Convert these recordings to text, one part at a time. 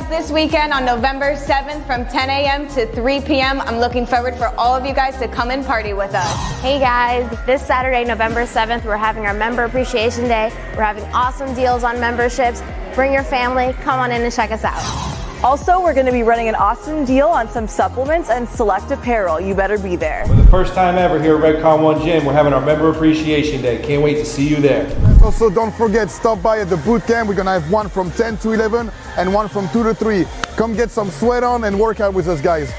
guys this weekend on November 7th from 10 a.m. to 3 p.m. I'm looking forward for all of you guys to come and party with us. Hey guys, this Saturday, November 7th, we're having our Member Appreciation Day. We're having awesome deals on memberships. Bring your family, come on in and check us out. Also, we're going to be running an awesome deal on some supplements and select apparel. You better be there. For the first time ever here at Redcon 1 Gym, we're having our Member Appreciation Day. Can't wait to see you there. Also, don't forget, stop by at the boot camp. We're going to have one from 10 to 11 and one from 2 to 3. Come get some sweat on and work out with us, guys.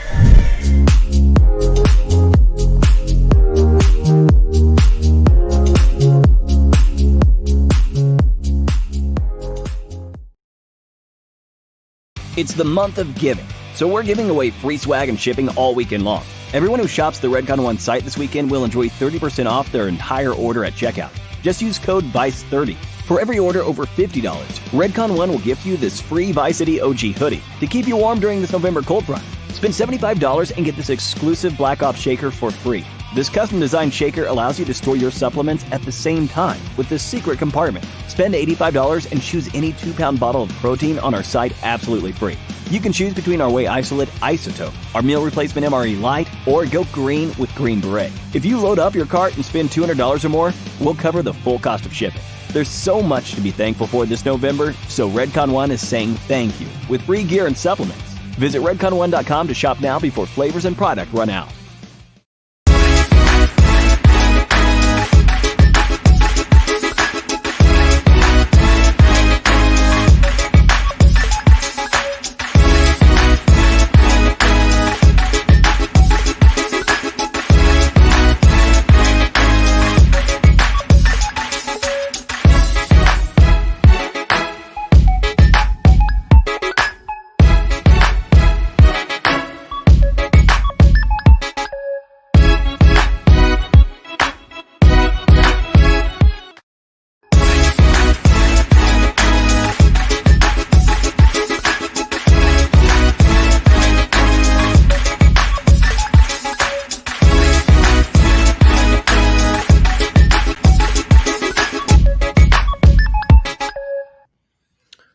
It's the month of giving, so we're giving away free swag and shipping all weekend long. Everyone who shops the Redcon 1 site this weekend will enjoy 30% off their entire order at checkout. Just use code VICE30. For every order over $50, Redcon 1 will gift you this free Vice City OG hoodie to keep you warm during this November cold front. Spend $75 and get this exclusive Black Ops shaker for free. This custom-designed shaker allows you to store your supplements at the same time with this secret compartment. Spend $85 and choose any 2-pound bottle of protein on our site absolutely free. You can choose between our Whey Isolate Isotope, our meal replacement MRE Light, or Go Green with Green Beret. If you load up your cart and spend $200 or more, we'll cover the full cost of shipping. There's so much to be thankful for this November, so Redcon 1 is saying thank you with free gear and supplements. Visit redcon1.com to shop now before flavors and product run out.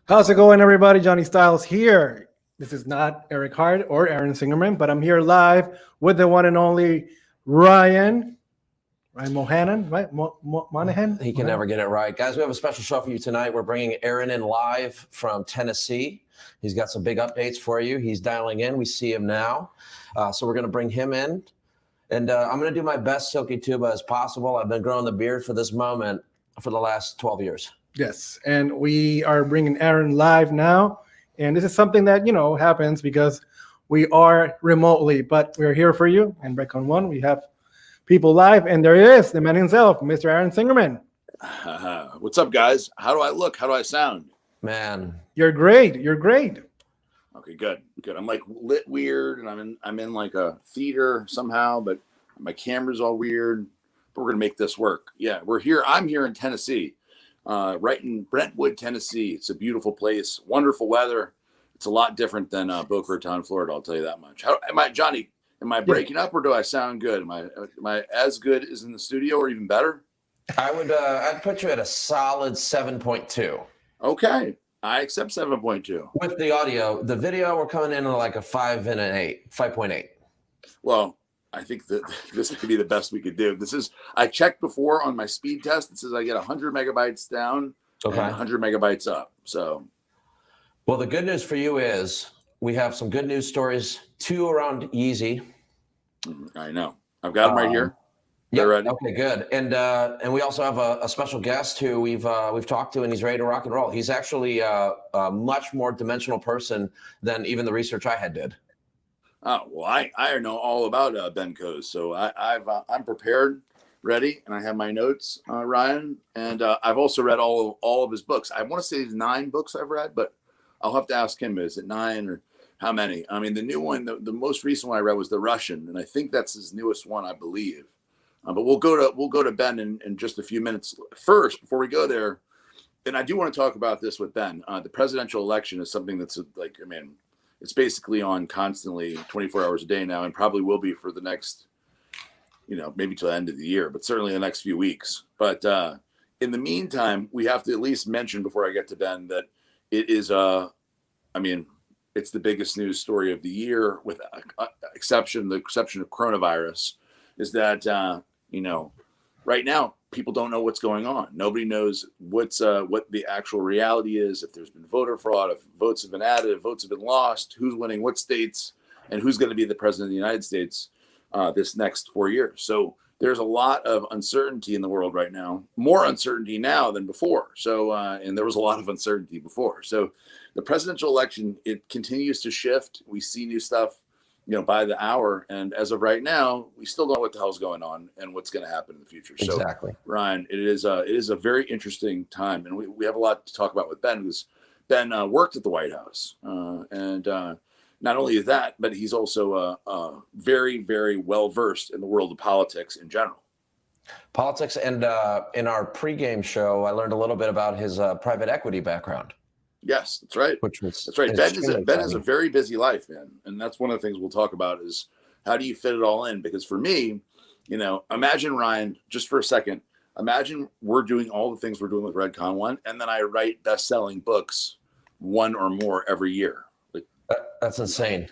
How's it going, everybody? Johnny Styles here. This is not Eric Hart or Aaron Singerman, but I'm here live with the one and only Ryan Mohanan, right? Monahan? He can never get it right. Guys, we have a special show for you tonight. We're bringing Aaron in live from Tennessee. He's got some big updates for you. He's dialing in. We see him now. So we're going to bring him in. And I'm going to do my best silky tuba as possible. I've been growing the beard for this moment for the last 12 years. Yes, and we are bringing Aaron live now, and this is something that, you know, happens because we are remotely, but we're here for you. And Redcon 1, we have people live, and there he is, the man himself, Mr. Aaron Singerman. What's up, guys? How do I look? How do I sound? Man, you're great. You're great. Okay, good. I'm like lit weird, and I'm in like a theater somehow, but my camera's all weird. But we're gonna make this work. Yeah, we're here. I'm here in Tennessee. Right in Brentwood, Tennessee. It's a beautiful place, wonderful weather. It's a lot different than Boca Raton, Florida. I'll tell you that much. How am I, Johnny? Am I breaking up, or do I sound good? Am I as good as in the studio, or even better? I'd put you at a solid 7.2. Okay, I accept 7.2 with the audio. The video, we're coming in at like a 5 and an 8, 5.8. Well, I think that this could be the best we could do. I checked before on my speed test. It says I get 100 megabytes down and 100 megabytes up. So, well, the good news for you is we have some good news stories, 2 around YEEZY. I know. I've got them right here. Yeah. Okay, good. And we also have a special guest who we've talked to, and he's ready to rock and roll. He's actually a much more dimensional person than even the research I had did. Oh, well, I know all about Ben Coes, so I'm prepared, ready, and I have my notes, Ryan, and I've also read all of his books. I want to say it's 9 books I've read, but I'll have to ask him, is it 9 or how many? I mean, the new one, the most recent one I read was The Russian, and I think that's his newest one, I believe. But we'll go to Ben in just a few minutes. First, before we go there, and I do want to talk about this with Ben. The presidential election is something that's like, I mean, it's basically on constantly 24 hours a day now, and probably will be for the next, maybe till the end of the year, but certainly the next few weeks. But in the meantime, we have to at least mention before I get to Ben that it is, it's the biggest news story of the year, with the exception of coronavirus, is that right now people don't know what's going on. Nobody knows what the actual reality is. If there's been voter fraud, if votes have been added, if votes have been lost, who's winning what states, and who's going to be the president of the United States this next 4 years. So there's a lot of uncertainty in the world right now, more uncertainty now than before. So, and there was a lot of uncertainty before. So the presidential election, it continues to shift. We see new stuff, by the hour. And as of right now, we still don't know what the hell's going on and what's going to happen in the future. Exactly. So Ryan, it is a very interesting time. And we have a lot to talk about with Ben, because Ben worked at the White House. And not only that, but he's also very, very well versed in the world of politics in general. Politics, and in our pregame show, I learned a little bit about his private equity background. Yes, that's right. That's right. Ben has a very busy life, man, and that's one of the things we'll talk about is how do you fit it all in? Because for me, imagine, Ryan, just for a second, imagine we're doing all the things we're doing with Redcon One, and then I write best-selling books, one or more every year. That's insane.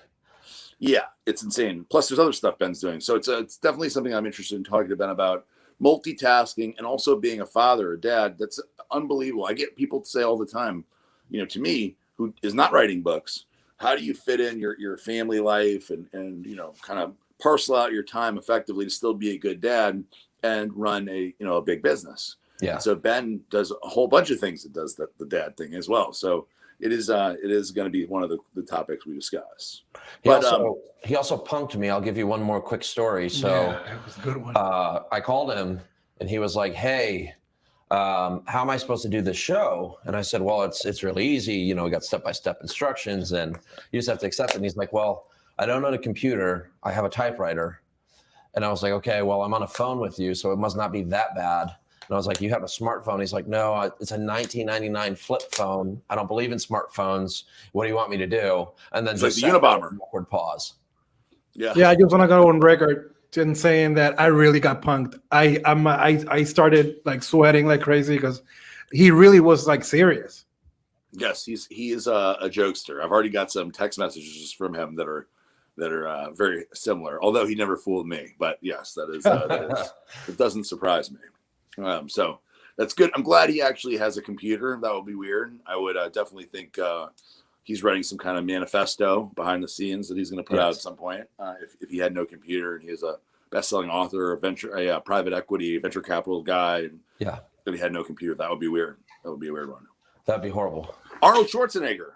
Yeah, it's insane. Plus, there's other stuff Ben's doing. So it's definitely something I'm interested in talking to Ben about. Multitasking and also being a father, a dad. That's unbelievable. I get people to say all the time, to me, who is not writing books, how do you fit in your family life and kind of parcel out your time effectively to still be a good dad and run a big business? Yeah. And so Ben does a whole bunch of things that does the dad thing as well. So it is going to be one of the topics we discuss. He also punked me. I'll give you one more quick story. So that was a good one. I called him and he was like, "Hey, how am I supposed to do this show?" And I said, "Well, it's really easy. We got step-by-step instructions and you just have to accept it." And he's like, "Well, I don't know the computer. I have a typewriter." And I was like, "Okay, well, I'm on a phone with you, so it must not be that bad." And I was like, "You have a smartphone?" He's like, "No, it's a 1999 flip phone. I don't believe in smartphones. What do you want me to do?" And then It's just like the Unabomber. Awkward pause. Yeah. Yeah, I just want to go on record in saying that I really got punked. I started like sweating like crazy because he really was like serious. Yes, he is a jokester. I've already got some text messages from him that are very similar. Although he never fooled me, but yes, that is it doesn't surprise me. So that's good. I'm glad he actually has a computer. That would be weird. I would definitely think he's writing some kind of manifesto behind the scenes that he's going to put out at some point. If he had no computer and he is a best-selling author, a private equity, venture capital guy, and that he had no computer, that would be weird. That would be a weird one. That'd be horrible. Arnold Schwarzenegger,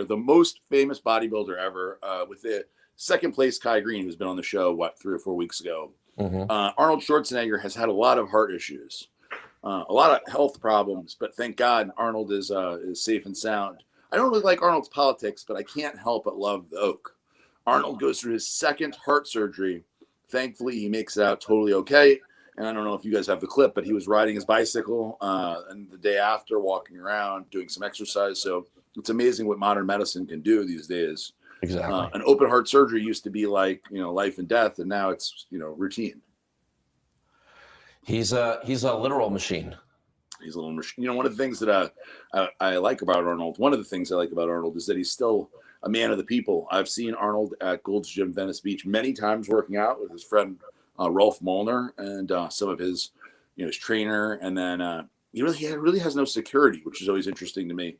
the most famous bodybuilder ever, with the second place Kai Green, who's been on the show, 3 or 4 weeks ago. Mm-hmm. Arnold Schwarzenegger has had a lot of heart issues, a lot of health problems, but thank God Arnold is safe and sound. I don't really like Arnold's politics, but I can't help but love the Oak. Arnold goes through his second heart surgery. Thankfully, he makes it out totally okay. And I don't know if you guys have the clip, but he was riding his bicycle and the day after, walking around, doing some exercise. So it's amazing what modern medicine can do these days. Exactly. An open heart surgery used to be like, life and death, and now it's, routine. He's a literal machine. He's a little machine. One of the things that I like about Arnold, is that he's still a man of the people. I've seen Arnold at Gold's Gym, Venice Beach, many times working out with his friend Rolf Molnar and some of his, his trainer. And then he really has no security, which is always interesting to me.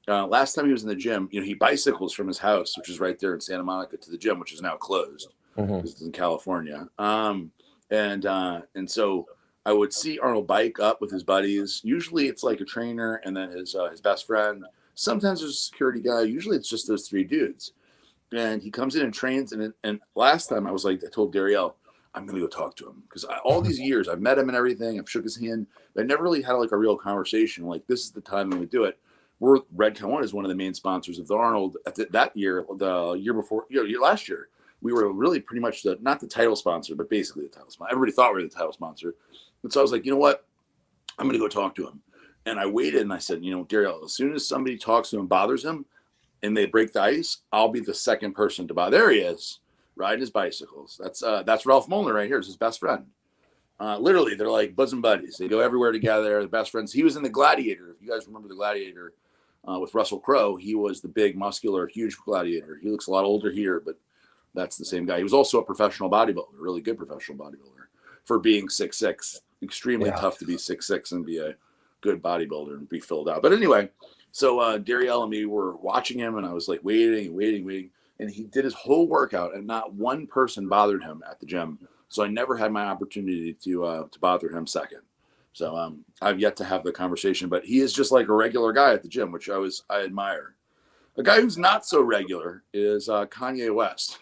Last time he was in the gym, he bicycles from his house, which is right there in Santa Monica, to the gym, which is now closed because it's in California. And so I would see Arnold bike up with his buddies. Usually it's like a trainer and then his best friend. Sometimes there's a security guy. Usually it's just those three dudes. And he comes in and trains. And last time I told Darielle, I'm going to go talk to him because all these years I've met him and everything. I've shook his hand. But I never really had like a real conversation. Like, this is the time when we do it. Redcon One is one of the main sponsors of the Arnold. That year, the year before, last year, we were really pretty much not the title sponsor, but basically the title sponsor. Everybody thought we were the title sponsor. And so I was like, you know what? I'm going to go talk to him. And I waited and I said, Darielle, as soon as somebody talks to him, bothers him, and they break the ice, I'll be the second person to bother. There he is, riding his bicycles. That's Ralph Molnar right here. Is his best friend. Literally, they're like bosom buddies. They go everywhere together. They're best friends. He was in The Gladiator. If you guys remember The Gladiator, with Russell Crowe. He was the big, muscular, huge gladiator. He looks a lot older here, but that's the same guy. He was also a professional bodybuilder, really good professional bodybuilder for being 6'6". Extremely tough to be 6'6" and be a good bodybuilder and be filled out. But anyway, so Darielle and me were watching him, and I was like waiting. And he did his whole workout, and not one person bothered him at the gym. So I never had my opportunity to bother him second. So I've yet to have the conversation, but he is just like a regular guy at the gym, which I admire. A guy who's not so regular is Kanye West.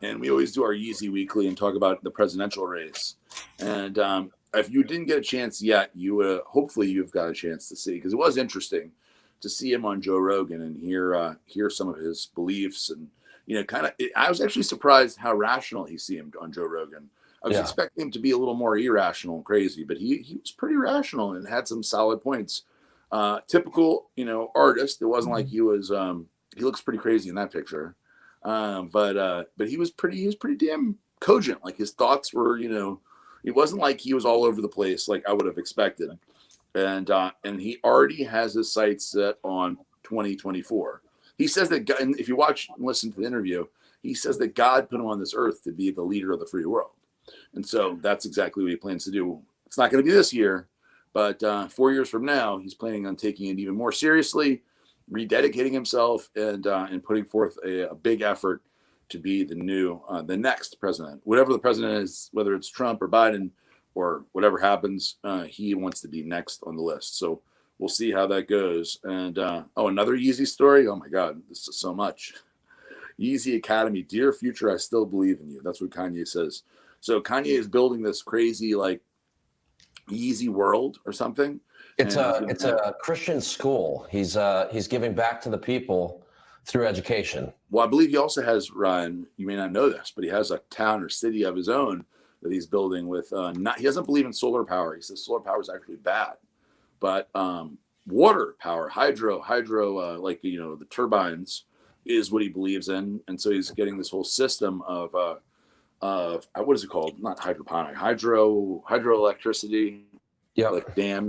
And we always do our YEEZY weekly and talk about the presidential race. And if you didn't get a chance yet, hopefully you've got a chance to see, because it was interesting to see him on Joe Rogan and hear some of his beliefs. And I was actually surprised how rational he seemed on Joe Rogan. I was expecting him to be a little more irrational and crazy, but he was pretty rational and had some solid points. Typical, artist. It wasn't like he was. He looks pretty crazy in that picture, but he was pretty damn cogent. Like his thoughts were, it wasn't like he was all over the place like I would have expected. And he already has his sights set on 2024. He says that, and if you watch and listen to the interview, he says that God put him on this earth to be the leader of the free world. And so that's exactly what he plans to do. It's not going to be this year, but 4 years from now, he's planning on taking it even more seriously, rededicating himself, and putting forth a big effort to be the next president. Whatever the president is, whether it's Trump or Biden or whatever happens, he wants to be next on the list. So we'll see how that goes. And another YEEZY story. Oh my God, this is so much. YEEZY Academy, dear future, I still believe in you. That's what Kanye says. So Kanye is building this crazy like YEEZY world or something. It's a Christian school. He's giving back to the people through education. Well, I believe he also has, Ryan, you may not know this, but he has a town or city of his own that he's building with he doesn't believe in solar power. He says solar power is actually bad, but water power, hydro, like the turbines is what he believes in, and so he's getting this whole system of what is it called? Not hydroponic, hydroelectricity. Yeah, like dam,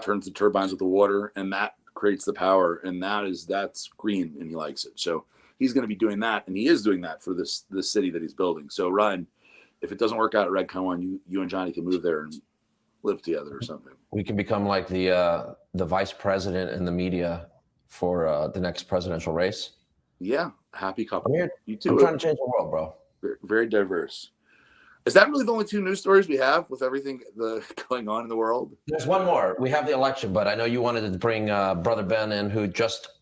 turns the turbines with the water, and that creates the power, and that's green, and he likes it. So he's going to be doing that, and he is doing that for this city that he's building. So Ryan, if it doesn't work out at Redcon 1, you and Johnny can move there and live together or something. We can become like the vice president in the media for the next presidential race. Yeah, happy couple. You too. I'm trying to change the world, bro. Very, very diverse. Is that really the only two news stories we have with everything going on in the world? There's one more. We have the election, but I know you wanted to bring Brother Ben in, who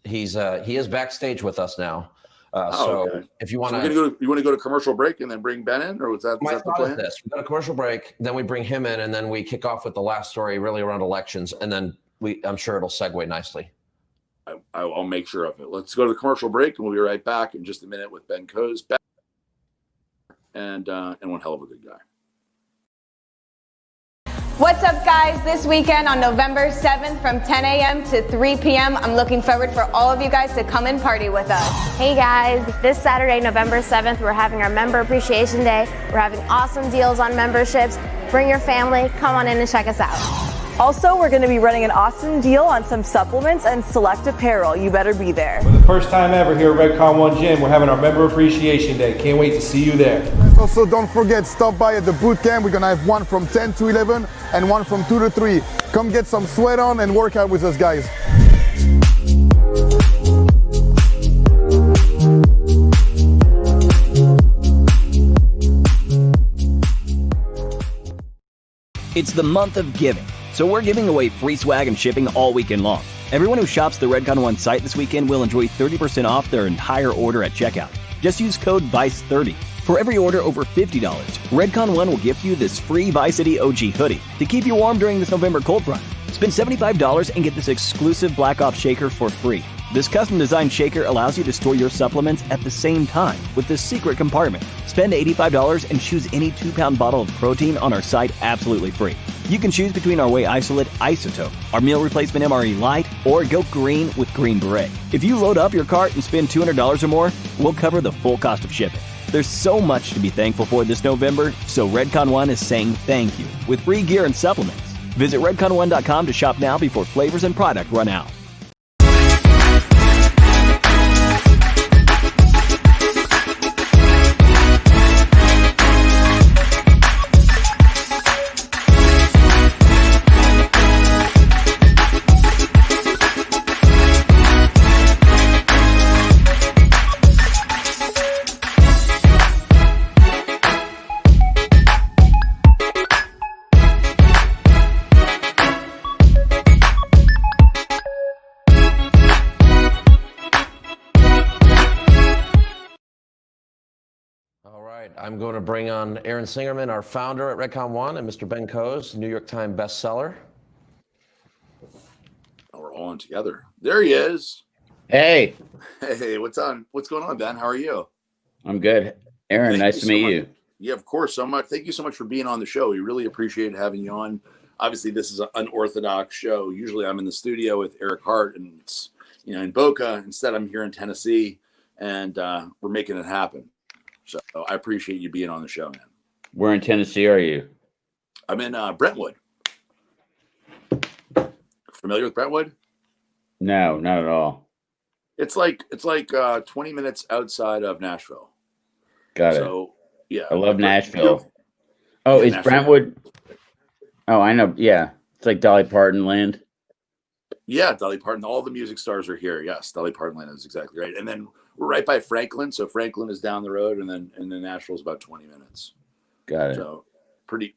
he is backstage with us now. Okay. If you want to, you want to go to commercial break and then bring Ben in, or was that the plan? We go to commercial break, then we bring him in, and then we kick off with the last story, really around elections, and then I'm sure it'll segue nicely. I'll make sure of it. Let's go to the commercial break, and we'll be right back in just a minute with Ben Coes, and one hell of a good guy. What's up, guys? This weekend on November 7th from 10 a.m. to 3 p.m., I'm looking forward for all of you guys to come and party with us. Hey guys, this Saturday, November 7th, we're having our Member Appreciation Day. We're having awesome deals on memberships. Bring your family, come on in and check us out. Also, we're going to be running an awesome deal on some supplements and select apparel. You better be there. For the first time ever here at Redcon 1 Gym, we're having our Member Appreciation Day. Can't wait to see you there. Also, don't forget, stop by at the boot camp. We're going to have one from 10 to 11 and one from 2 to 3. Come get some sweat on and work out with us, guys. It's the month of giving, so we're giving away free swag and shipping all weekend long. Everyone who shops the Redcon 1 site this weekend will enjoy 30% off their entire order at checkout. Just use code VICE30. For every order over $50, Redcon 1 will gift you this free Vice City OG hoodie to keep you warm during this November cold front. Spend $75 and get this exclusive Black Ops shaker for free. This custom-designed shaker allows you to store your supplements at the same time with this secret compartment. Spend $85 and choose any 2-pound bottle of protein on our site absolutely free. You can choose between our Whey Isolate Isotope, our meal replacement MRE Light, or go green with Green Beret. If you load up your cart and spend $200 or more, we'll cover the full cost of shipping. There's so much to be thankful for this November, so Redcon 1 is saying thank you with free gear and supplements. Visit redcon1.com to shop now before flavors and product run out. I'm going to bring on Aaron Singerman, our founder at Redcon One, and Mr. Ben Coes, New York Times bestseller. Oh, we're all on together. There he is. Hey, Hey, what's going on, Ben? How are you? I'm good. Aaron, Thank nice you to so meet much. you. Yeah, of course. So much. Thank you so much for being on the show. We really appreciate having you on. Obviously, this is an unorthodox show. Usually, I'm in the studio with Eric Hart, and it's in Boca. Instead, I'm here in Tennessee, and we're making it happen. So I appreciate you being on the show, man. Where in Tennessee are you? I'm in Brentwood. Familiar with Brentwood? No, not at all. It's like 20 minutes outside of Nashville. Got it. So yeah, I love Nashville. Oh, Yeah, is Nashville. Brentwood? Oh, I know. Yeah, it's like Dolly Parton land. Yeah, Dolly Parton. All the music stars are here. Yes, Dolly Parton land is exactly right. And then we're right by Franklin, so Franklin is down the road, and then Nashville is about 20 minutes. Got it. So pretty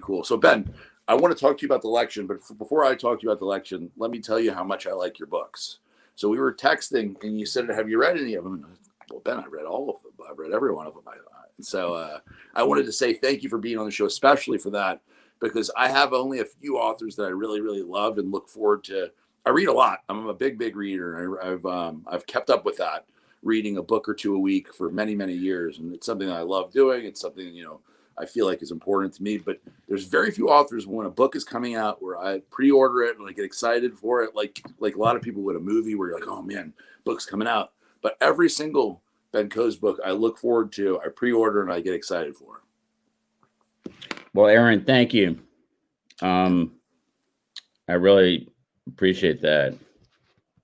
cool. So Ben, I want to talk to you about the election, but before I talk to you about the election, let me tell you how much I like your books. So we were texting, and you said, "Have you read any of them?" And I said, well, Ben, I read all of them. I've read every one of them. So I wanted to say thank you for being on the show, especially for that, because I have only a few authors that I really, really love and look forward to. I read a lot. I'm a big reader. I've kept up with that, reading a book or two a week for many, many years, and it's something that I love doing. It's something I feel like is important to me. But there's very few authors when a book is coming out where I pre-order it and I get excited for it, like a lot of people with a movie where you're like, oh man, book's coming out. But every single Ben Coes book I look forward to, I pre-order and I get excited for. Well, Aaron, thank you. I really appreciate that.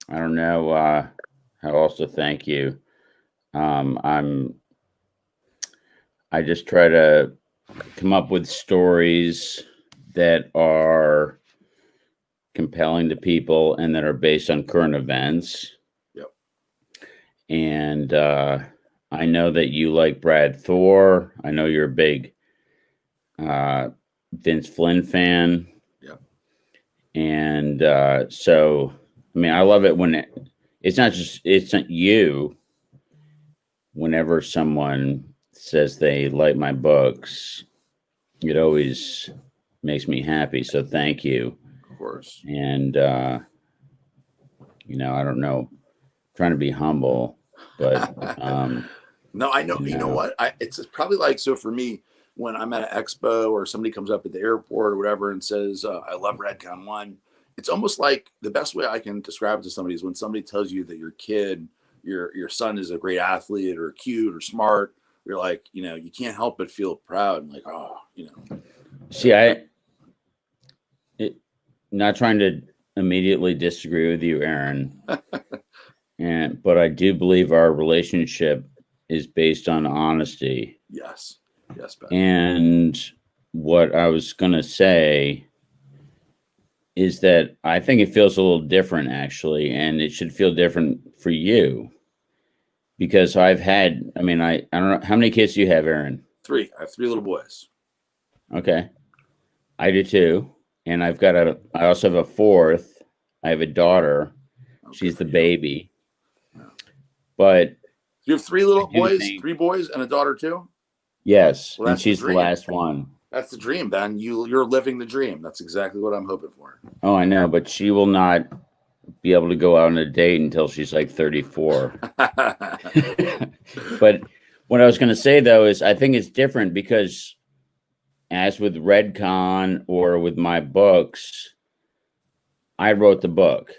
I don't know how else to thank you. I just try to come up with stories that are compelling to people and that are based on current events. Yep. And I know that you like Brad Thor. I know you're a big Vince Flynn fan. Yeah. And so, I mean, I love it when it's not you. Whenever someone says they like my books, it always makes me happy. So thank you. Of course. And, I don't know, trying to be humble, but, no, I know, you know what? It's probably like, so for me, when I'm at an expo or somebody comes up at the airport or whatever and says, I love Redcon One, it's almost like the best way I can describe it to somebody is when somebody tells you that your kid, your son is a great athlete or cute or smart, you're like, you can't help but feel proud and like, oh, See, not trying to immediately disagree with you, Aaron, but I do believe our relationship is based on honesty. Yes, Ben. And what I was going to say is that I think it feels a little different, actually, and it should feel different for you. Because I don't know, how many kids do you have, Aaron? 3. I have 3 little boys. Okay. I do too. And I also have a 4th. I have a daughter. Okay, she's the baby. Yeah. But you have 3 little boys, 3 think, boys and a daughter too? Yes. Well, and she's the last one. That's the dream, Ben. You're living the dream. That's exactly what I'm hoping for. Oh, I know, but she will not be able to go out on a date until she's like 34. But what I was going to say, though, is I think it's different because as with Redcon or with my books, I wrote the book.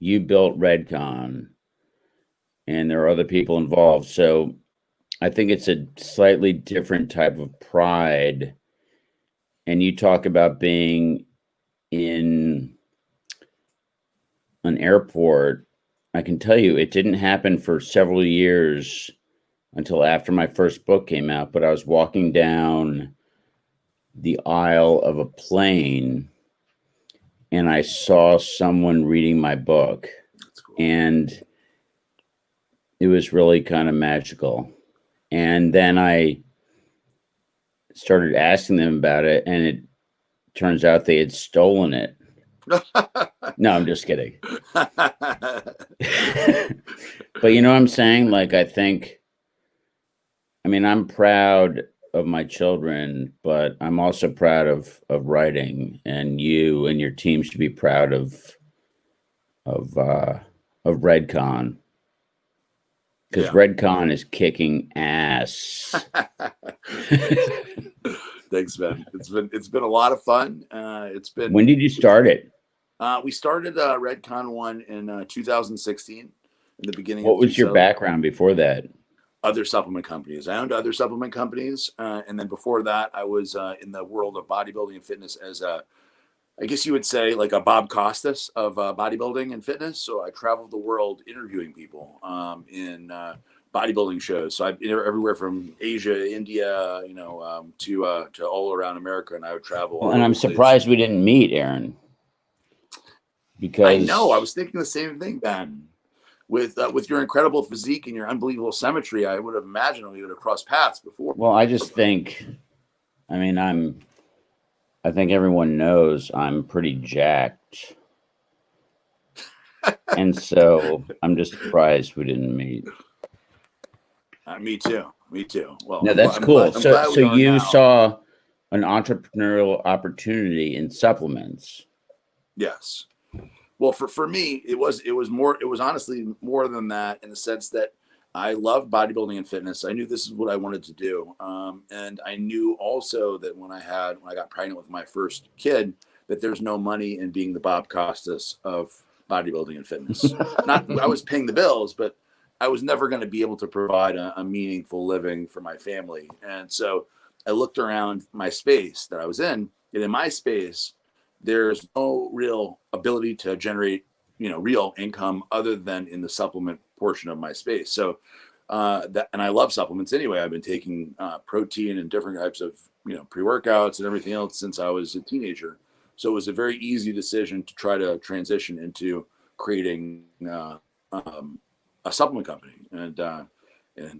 You built Redcon, and there are other people involved. So I think it's a slightly different type of pride. And you talk about being in an airport. I can tell you it didn't happen for several years until after my first book came out, but I was walking down the aisle of a plane and I saw someone reading my book. That's cool. And it was really kind of magical. And then I started asking them about it, and it turns out they had stolen it. No, I'm just kidding. But you know what I'm saying? Like, I think I mean, I'm proud of my children, but I'm also proud of writing, and you and your team should be proud of Redcon, because Redcon is kicking ass. Thanks, Ben. It's been a lot of fun. When did you start it? We started Redcon 1 in 2016, in the beginning. What was your background before that? Other supplement companies. I owned other supplement companies, and then before that, I was in the world of bodybuilding and fitness as I guess you would say, like a Bob Costas of bodybuilding and fitness. So I traveled the world interviewing people in bodybuilding shows. So I've been everywhere from Asia, India, to all around America, and I would travel. Well, and I'm surprised we didn't meet, Aaron. Because I know I was thinking the same thing, Ben. With your incredible physique and your unbelievable symmetry, I would have imagined we would have crossed paths before. Well, I just think, I mean, I think everyone knows I'm pretty jacked. And so I'm just surprised we didn't meet. Me too. Well, no, that's cool. So you saw an entrepreneurial opportunity in supplements. Yes. Well, for me, it was honestly more than that, in the sense that I love bodybuilding and fitness. I knew this is what I wanted to do. And I knew also that when I got pregnant with my first kid, that there's no money in being the Bob Costas of bodybuilding and fitness. I was paying the bills, but I was never going to be able to provide a meaningful living for my family. And so I looked around my space that I was in, and in my space, there's no real ability to generate, real income other than in the supplement portion of my space. So and I love supplements anyway. I've been taking protein and different types of, pre-workouts and everything else since I was a teenager. So it was a very easy decision to try to transition into creating a supplement company. And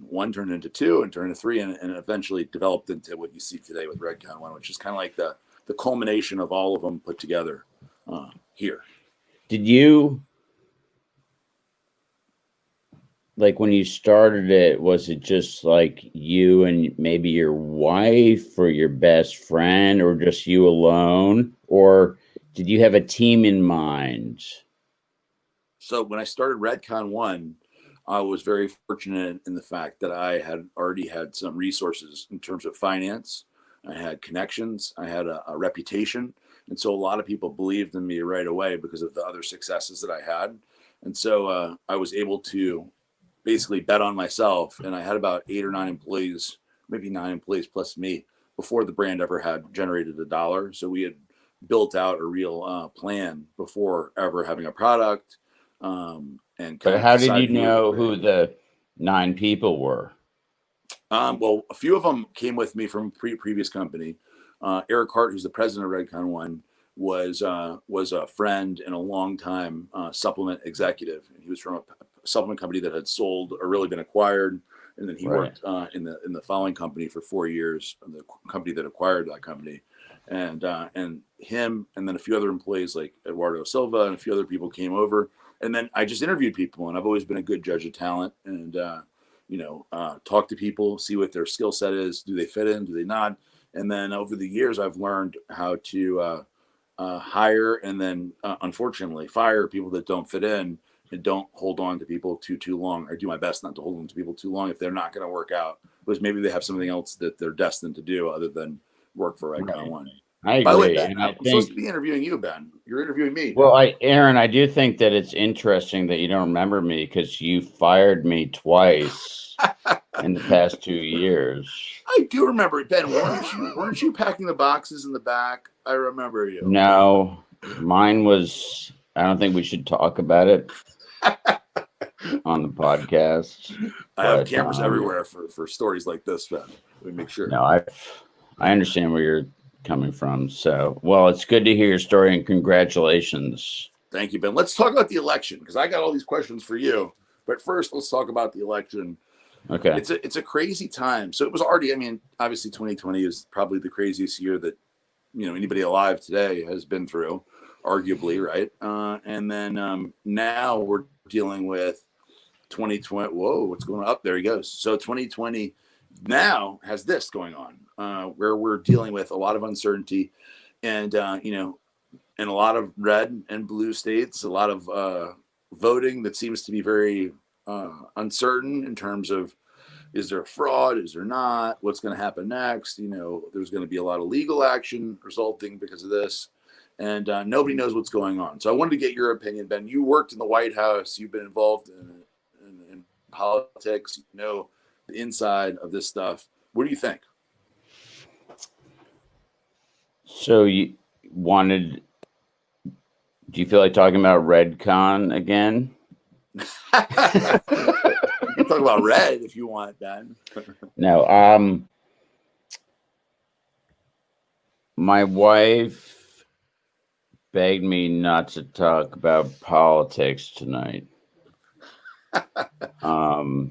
one turned into two and turned into three, and eventually developed into what you see today with Redcon 1, which is kind of like the culmination of all of them put together here. Did you, like, when you started it, was it just like you and maybe your wife or your best friend, or just you alone? Or did you have a team in mind? So when I started Redcon 1, I was very fortunate in the fact that I had already had some resources in terms of finance. I had connections, I had a reputation. And so a lot of people believed in me right away because of the other successes that I had. And so I was able to basically bet on myself. And I had about 8 or 9 employees, maybe 9 employees plus me, before the brand ever had generated $1. So we had built out a real plan before ever having a product. But how did you know who the 9 people were? Well, a few of them came with me from previous company. Eric Hart, who's the president of Redcon 1, was a friend and a long-time supplement executive. And he was from a supplement company that had sold or really been acquired. And then he worked in the following company for 4 years, the company that acquired that company. And him and then a few other employees like Eduardo Silva and a few other people came over. And then I just interviewed people, and I've always been a good judge of talent, and talk to people, see what their skill set is. Do they fit in? Do they not? And then over the years, I've learned how to hire and then, unfortunately, fire people that don't fit in, and don't hold on to people too long, or do my best not to hold on to people too long if they're not going to work out, because maybe they have something else that they're destined to do other than work for Redcon 1. I agree. By the way, Ben, I'm supposed to be interviewing you, Ben. You're interviewing me. Well, Aaron, I do think that it's interesting that you don't remember me, because you fired me twice in the past 2 years. I do remember it, Ben. Weren't you packing the boxes in the back? I remember you. No, mine was. I don't think we should talk about it on the podcast. I have cameras everywhere for stories like this, Ben. We make sure. No, I understand where you're coming from. So, well, it's good to hear your story, and congratulations. Thank you, Ben. Let's talk about the election, because I got all these questions for you. But first, let's talk about the election. Okay. It's a crazy time. So it was already, obviously 2020 is probably the craziest year that, anybody alive today has been through, arguably, right? And then now we're dealing with 2020. Whoa, what's going on? Up there he goes. So 2020 now has this going on, where we're dealing with a lot of uncertainty, and in a lot of red and blue states, a lot of voting that seems to be very uncertain in terms of, is there fraud? Is there not? What's going to happen next? There's going to be a lot of legal action resulting because of this, and nobody knows what's going on. So I wanted to get your opinion, Ben. You worked in the White House. You've been involved in politics. You know the inside of this stuff. What do you think? So you wanted? Do you feel like talking about Redcon again? You can talk about red if you want, Ben. No. My wife begged me not to talk about politics tonight. Oh,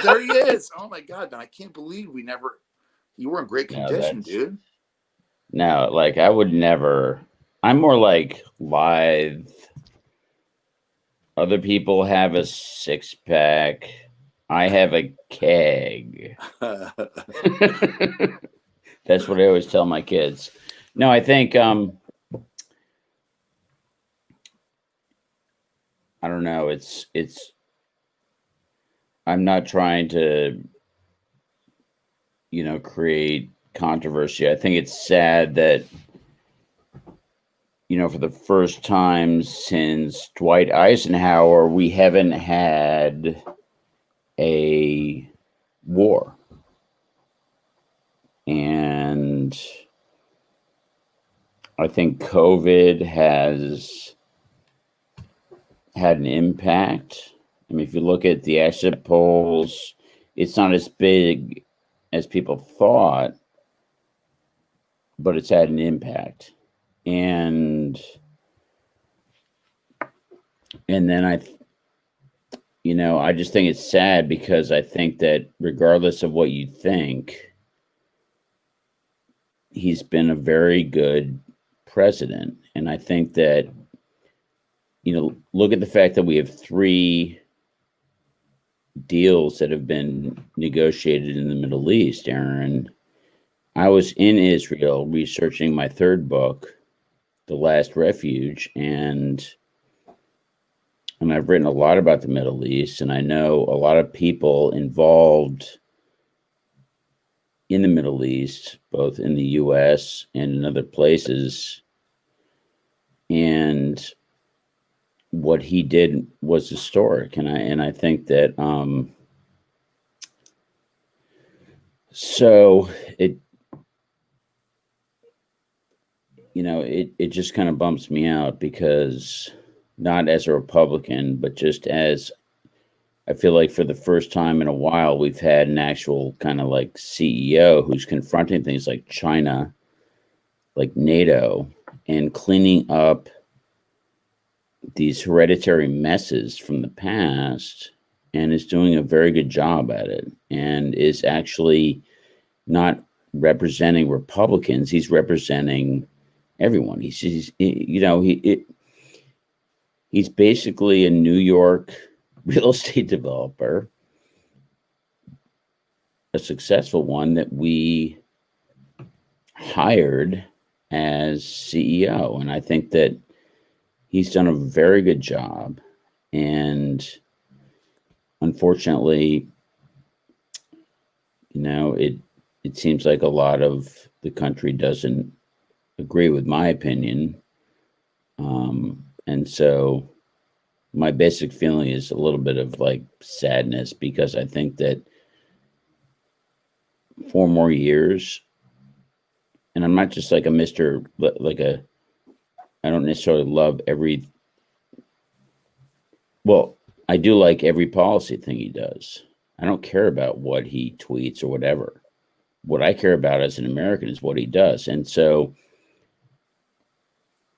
there he is. Oh my God, Ben, I can't believe you were in great condition, dude. No, like I would never. I'm more like lithe. Other people have a 6-pack. I have a keg. That's what I always tell my kids. No, I think I don't know. It's I'm not trying to create controversy. I think it's sad that for the first time since Dwight Eisenhower, we haven't had a war. And I think COVID has had an impact. I mean, if you look at the exit polls, it's not as big as people thought, but it's had an impact. And then I just think it's sad because I think that regardless of what you think, he's been a very good president. And I think that, look at the fact that we have 3 deals that have been negotiated in the Middle East, Aaron. I was in Israel researching my 3rd book, The Last Refuge, and I've written a lot about the Middle East, and I know a lot of people involved in the Middle East, both in the U.S. and in other places. And what he did was historic, and I think that so it it just kind of bumps me out because not as a Republican, but just as I feel like for the first time in a while, we've had an actual kind of like CEO who's confronting things like China, like NATO, and cleaning up these hereditary messes from the past, and is doing a very good job at it, and is actually not representing Republicans. He's representing everyone. He's basically a New York real estate developer, a successful one that we hired as CEO. And I think that he's done a very good job. And unfortunately, it seems like a lot of the country doesn't agree with my opinion. And so my basic feeling is a little bit of like sadness, because I think that 4 more years, and I'm not just like I don't necessarily love I do like every policy thing he does. I don't care about what he tweets or whatever. What I care about as an American is what he does. And so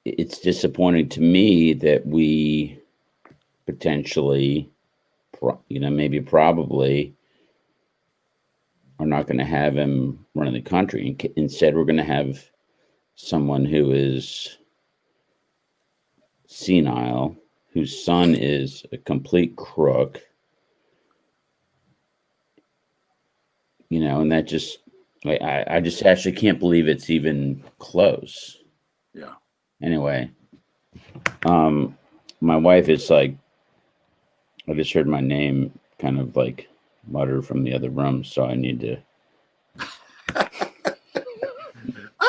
it's disappointing to me that we potentially, maybe probably are not going to have him running the country. Instead, we're going to have someone who is senile, whose son is a complete crook, and that just, I just actually can't believe it's even close. Yeah. Anyway, my wife is like, I just heard my name kind of like mutter from the other room, so I need to. I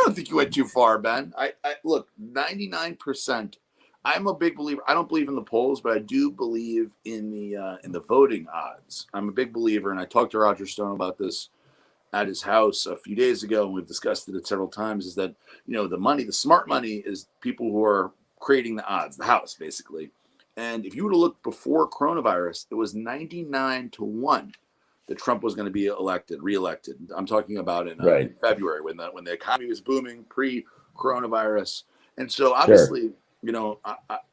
don't think you went too far, Ben. I look, 99%. I'm a big believer. I don't believe in the polls, but I do believe in the voting odds. I'm a big believer, and I talked to Roger Stone about this at his house a few days ago, and we've discussed it several times. Is that the smart money is people who are creating the odds, the house basically. And if you were to look before coronavirus, it was 99-1 that Trump was going to be reelected. I'm talking about in February when the economy was booming pre-coronavirus. And so obviously,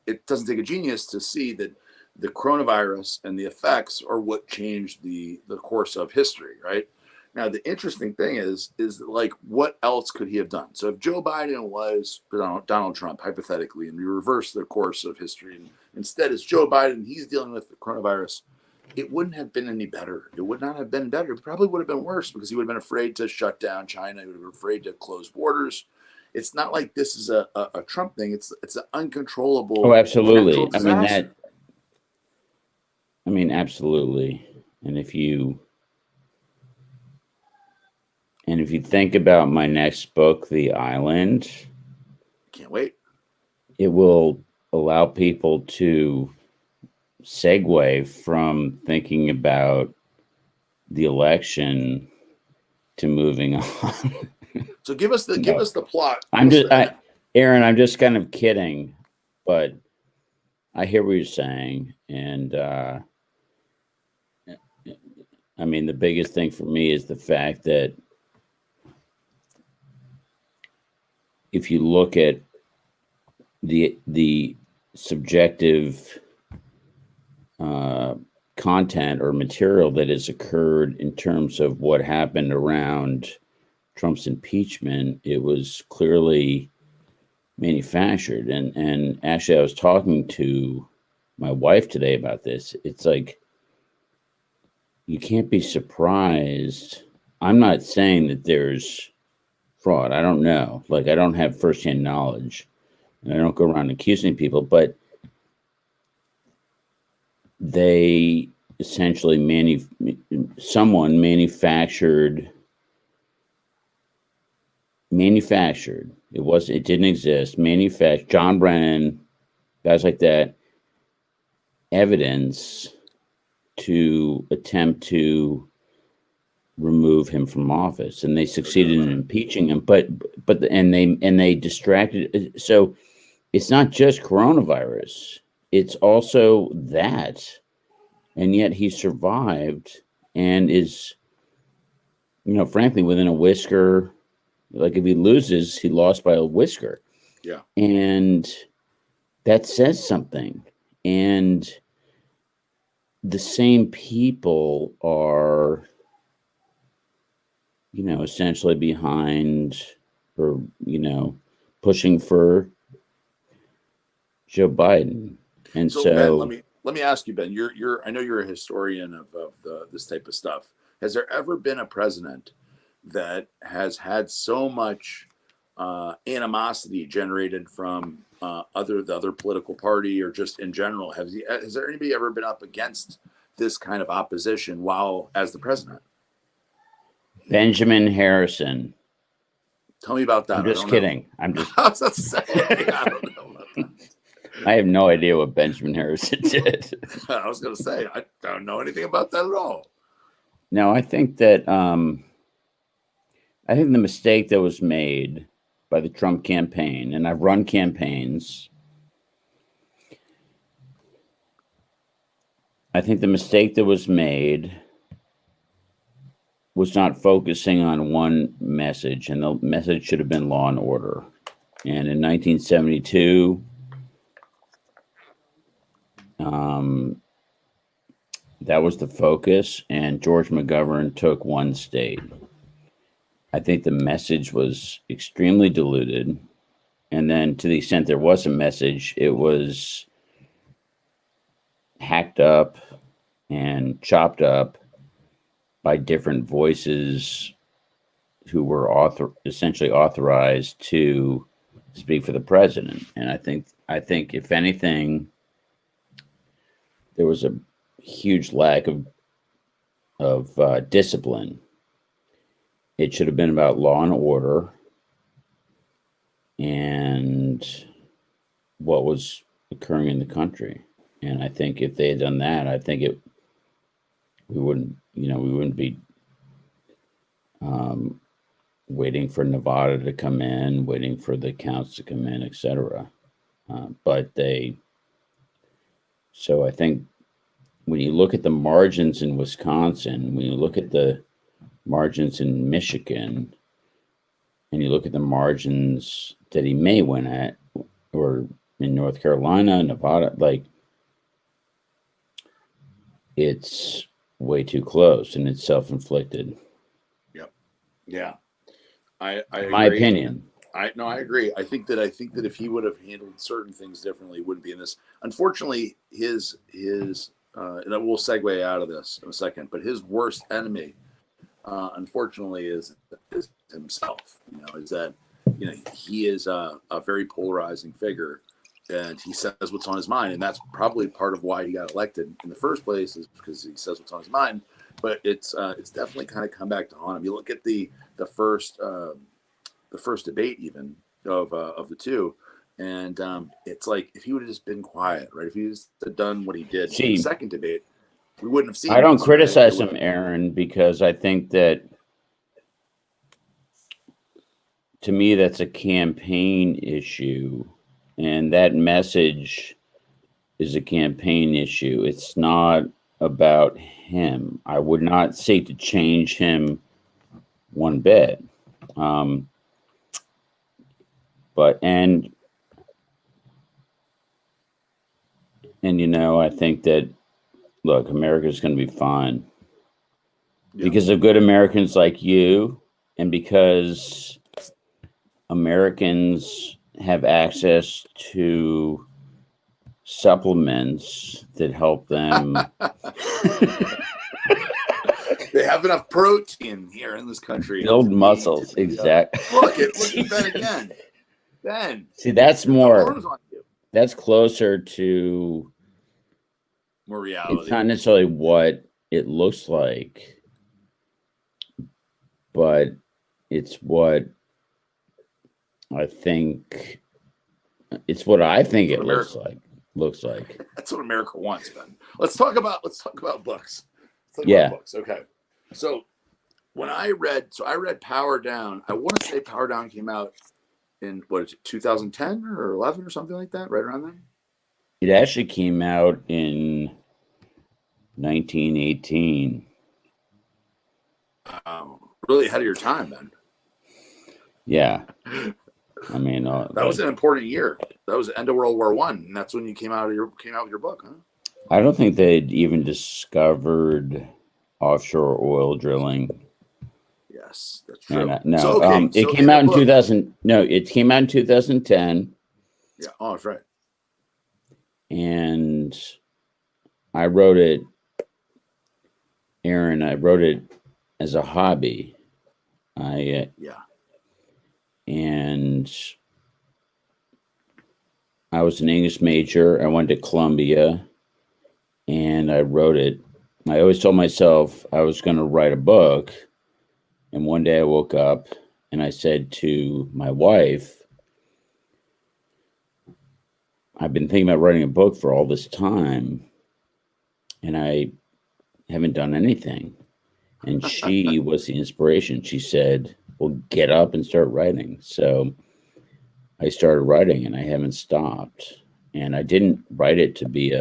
it doesn't take a genius to see that the coronavirus and the effects are what changed the course of history, right? Now, the interesting thing is like, what else could he have done? So if Joe Biden was Donald Trump, hypothetically, and we reverse the course of history, and instead it's Joe Biden, he's dealing with the coronavirus, it wouldn't have been any better. It would not have been better. It probably would have been worse because he would have been afraid to shut down China. He would have been afraid to close borders. It's not like this is a Trump thing. It's an uncontrollable. Oh, absolutely. I mean, absolutely. And if you think about my next book, The Island, can't wait. It will allow people to segue from thinking about the election to moving on. So give us the plot. Aaron, I'm just kind of kidding, but I hear what you're saying, and I mean, the biggest thing for me is the fact that if you look at the subjective content or material that has occurred in terms of what happened around Trump's impeachment, it was clearly manufactured. And actually, I was talking to my wife today about this. It's like, you can't be surprised. I'm not saying that there's fraud. I don't know. Like, I don't have firsthand knowledge, and I don't go around accusing people, but they essentially someone manufactured. It didn't exist. Manufactured, John Brennan, guys like that, evidence to attempt to remove him from office, and they succeeded in impeaching him. But they distracted. So it's not just coronavirus; it's also that, and yet he survived and is, frankly, within a whisker. Like, if he loses, he lost by a whisker. Yeah, and that says something. And the same people are, essentially behind or, pushing for Joe Biden. And so Ben, let me ask you, Ben, I know you're a historian of this type of stuff. Has there ever been a president that has had so much animosity generated from the other political party, or just in general? Has there anybody ever been up against this kind of opposition while as the president? Benjamin Harrison. Tell me about that. I'm just kidding. I was about to say, I don't know about that. I have no idea what Benjamin Harrison did. I was going to say, I don't know anything about that at all. No, I think that the mistake that was made by the Trump campaign, and I've run campaigns, I think the mistake that was made was not focusing on one message, and the message should have been law and order. And in 1972, that was the focus, and George McGovern took one state. I think the message was extremely diluted, and then to the extent there was a message, it was hacked up and chopped up by different voices who were essentially authorized to speak for the president. And I think if anything, there was a huge lack of discipline. It should have been about law and order and what was occurring in the country. And I think if they had done that, I think we wouldn't be waiting for Nevada to come in, waiting for the counts to come in, etc. So I think when you look at the margins in Wisconsin, when you look at the margins in Michigan, and you look at the margins that he may win at, or in North Carolina, Nevada, like, it's way too close and it's self-inflicted. Yep. Yeah. I my agree. opinion. I agree. I think that if he would have handled certain things differently, he wouldn't be in this. Unfortunately, his and I will segue out of this in a second, but his worst enemy, unfortunately, is himself. Is that he is a very polarizing figure, and he says what's on his mind, and that's probably part of why he got elected in the first place, is because he says what's on his mind. But it's definitely kind of come back to haunt him. You look at the first debate even of the two, and it's like, if he would have just been quiet, right? If he just had done what he did in the second debate, we wouldn't have seen. I don't criticize him, Aaron, because I think that, to me, that's a campaign issue, and that message is a campaign issue. It's not about him. I would not say to change him one bit. I think that, look, America's going to be fine because of good Americans like you, and because Americans have access to supplements that help them. They have enough protein here in this country. Build muscles, exactly. Look at Ben again. Ben. See, that's more. That's closer to more reality. It's not necessarily what it looks like, but it's what I think. It's what I think it looks like. That's what America wants, Ben. Let's talk about books. Let's talk about books. Okay. So when I read Power Down, I want to say Power Down came out in 2010 or 11 or something like that, right around then. It actually came out in 1918. Really ahead of your time, then. Yeah. I mean, that was an important year. That was the end of World War I, and that's when you came out with your book, huh? I don't think they'd even discovered offshore oil drilling. Yes, that's true. It came out in 2000. No, it came out in 2010. Yeah. Oh, that's right. And I wrote it, Aaron. I wrote it as a hobby. And I was an English major. I went to Columbia, and I wrote it. I always told myself I was going to write a book. And one day I woke up and I said to my wife, I've been thinking about writing a book for all this time, and I haven't done anything. And she was the inspiration. She said, well, get up and start writing. So I started writing, and I haven't stopped. And I didn't write it to be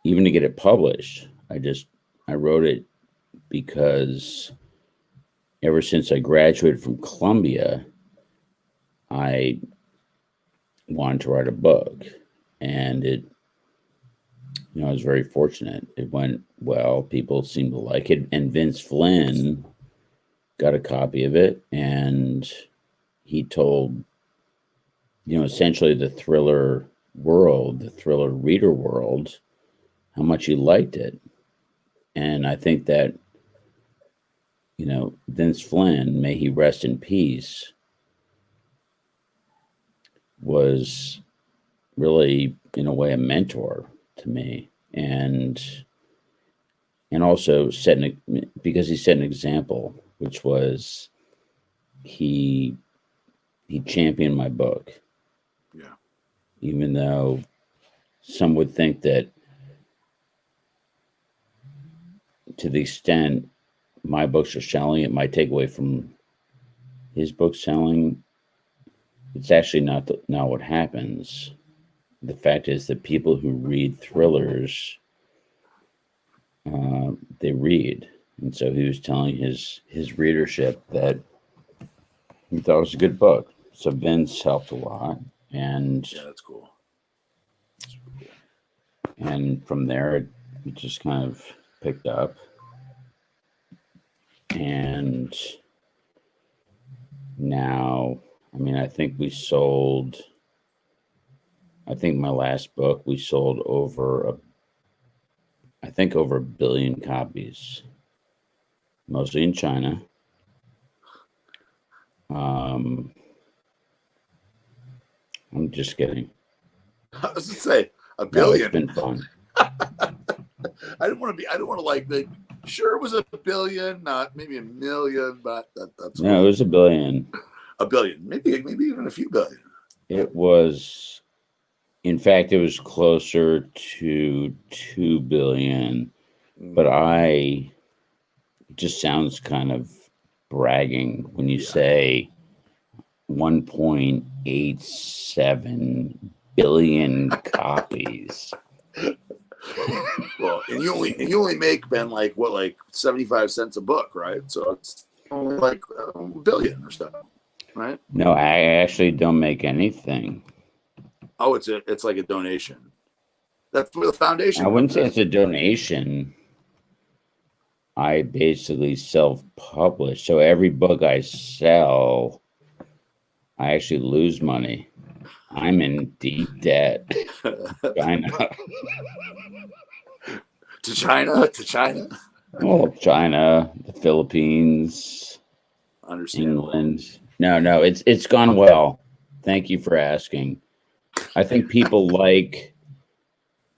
even to get it published. I wrote it because ever since I graduated from Columbia, I wanted to write a book, and I was very fortunate. It went well. People seemed to like it. And Vince Flynn got a copy of it, and he told, essentially the thriller world, the thriller reader world, how much he liked it. And I think that, you know, Vince Flynn, may he rest in peace, was really, in a way, a mentor to me. And also because he set an example, which was he championed my book. Yeah. Even though some would think that, to the extent my books are selling, it might take away from his book selling. It's actually not what happens. The fact is that people who read thrillers, they read. And so he was telling his readership that he thought it was a good book. So Vince helped a lot. And Yeah, that's cool. And from there, it just kind of picked up. And now, I mean, I think my last book, we sold over a billion copies, mostly in China. I'm just kidding. I was gonna say a billion. No, it's been fun. I didn't want to like think. Sure, it was a billion, not maybe a million, but that's no, cool. It was a billion. A billion, maybe even a few billion. It was, in fact, it was closer to 2 billion. But it just sounds kind of bragging when you say 1.87 billion copies. Well, and you only make, Ben, like 75 cents a book, right? So it's only like a billion or so, right? No, I actually don't make anything. Oh, it's like a donation. That's for the foundation. I wouldn't say it's a donation. I basically self-publish. So every book I sell, I actually lose money. I'm in deep debt. China. To China? Well, China, the Philippines, England. No, it's gone well. Thank you for asking. I think people like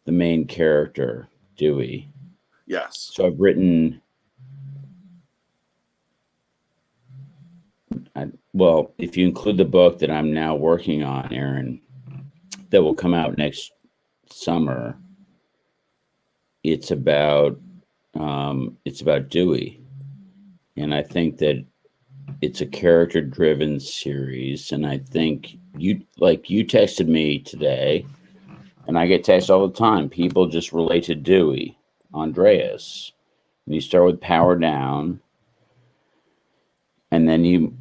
the main character, Dewey. Yes. So I've written. Well, if you include the book that I'm now working on, Aaron, that will come out next summer, it's about Dewey, and I think that it's a character-driven series. And I think you texted me today, and I get texts all the time. People just relate to Dewey, Andreas, and you start with Power Down, and then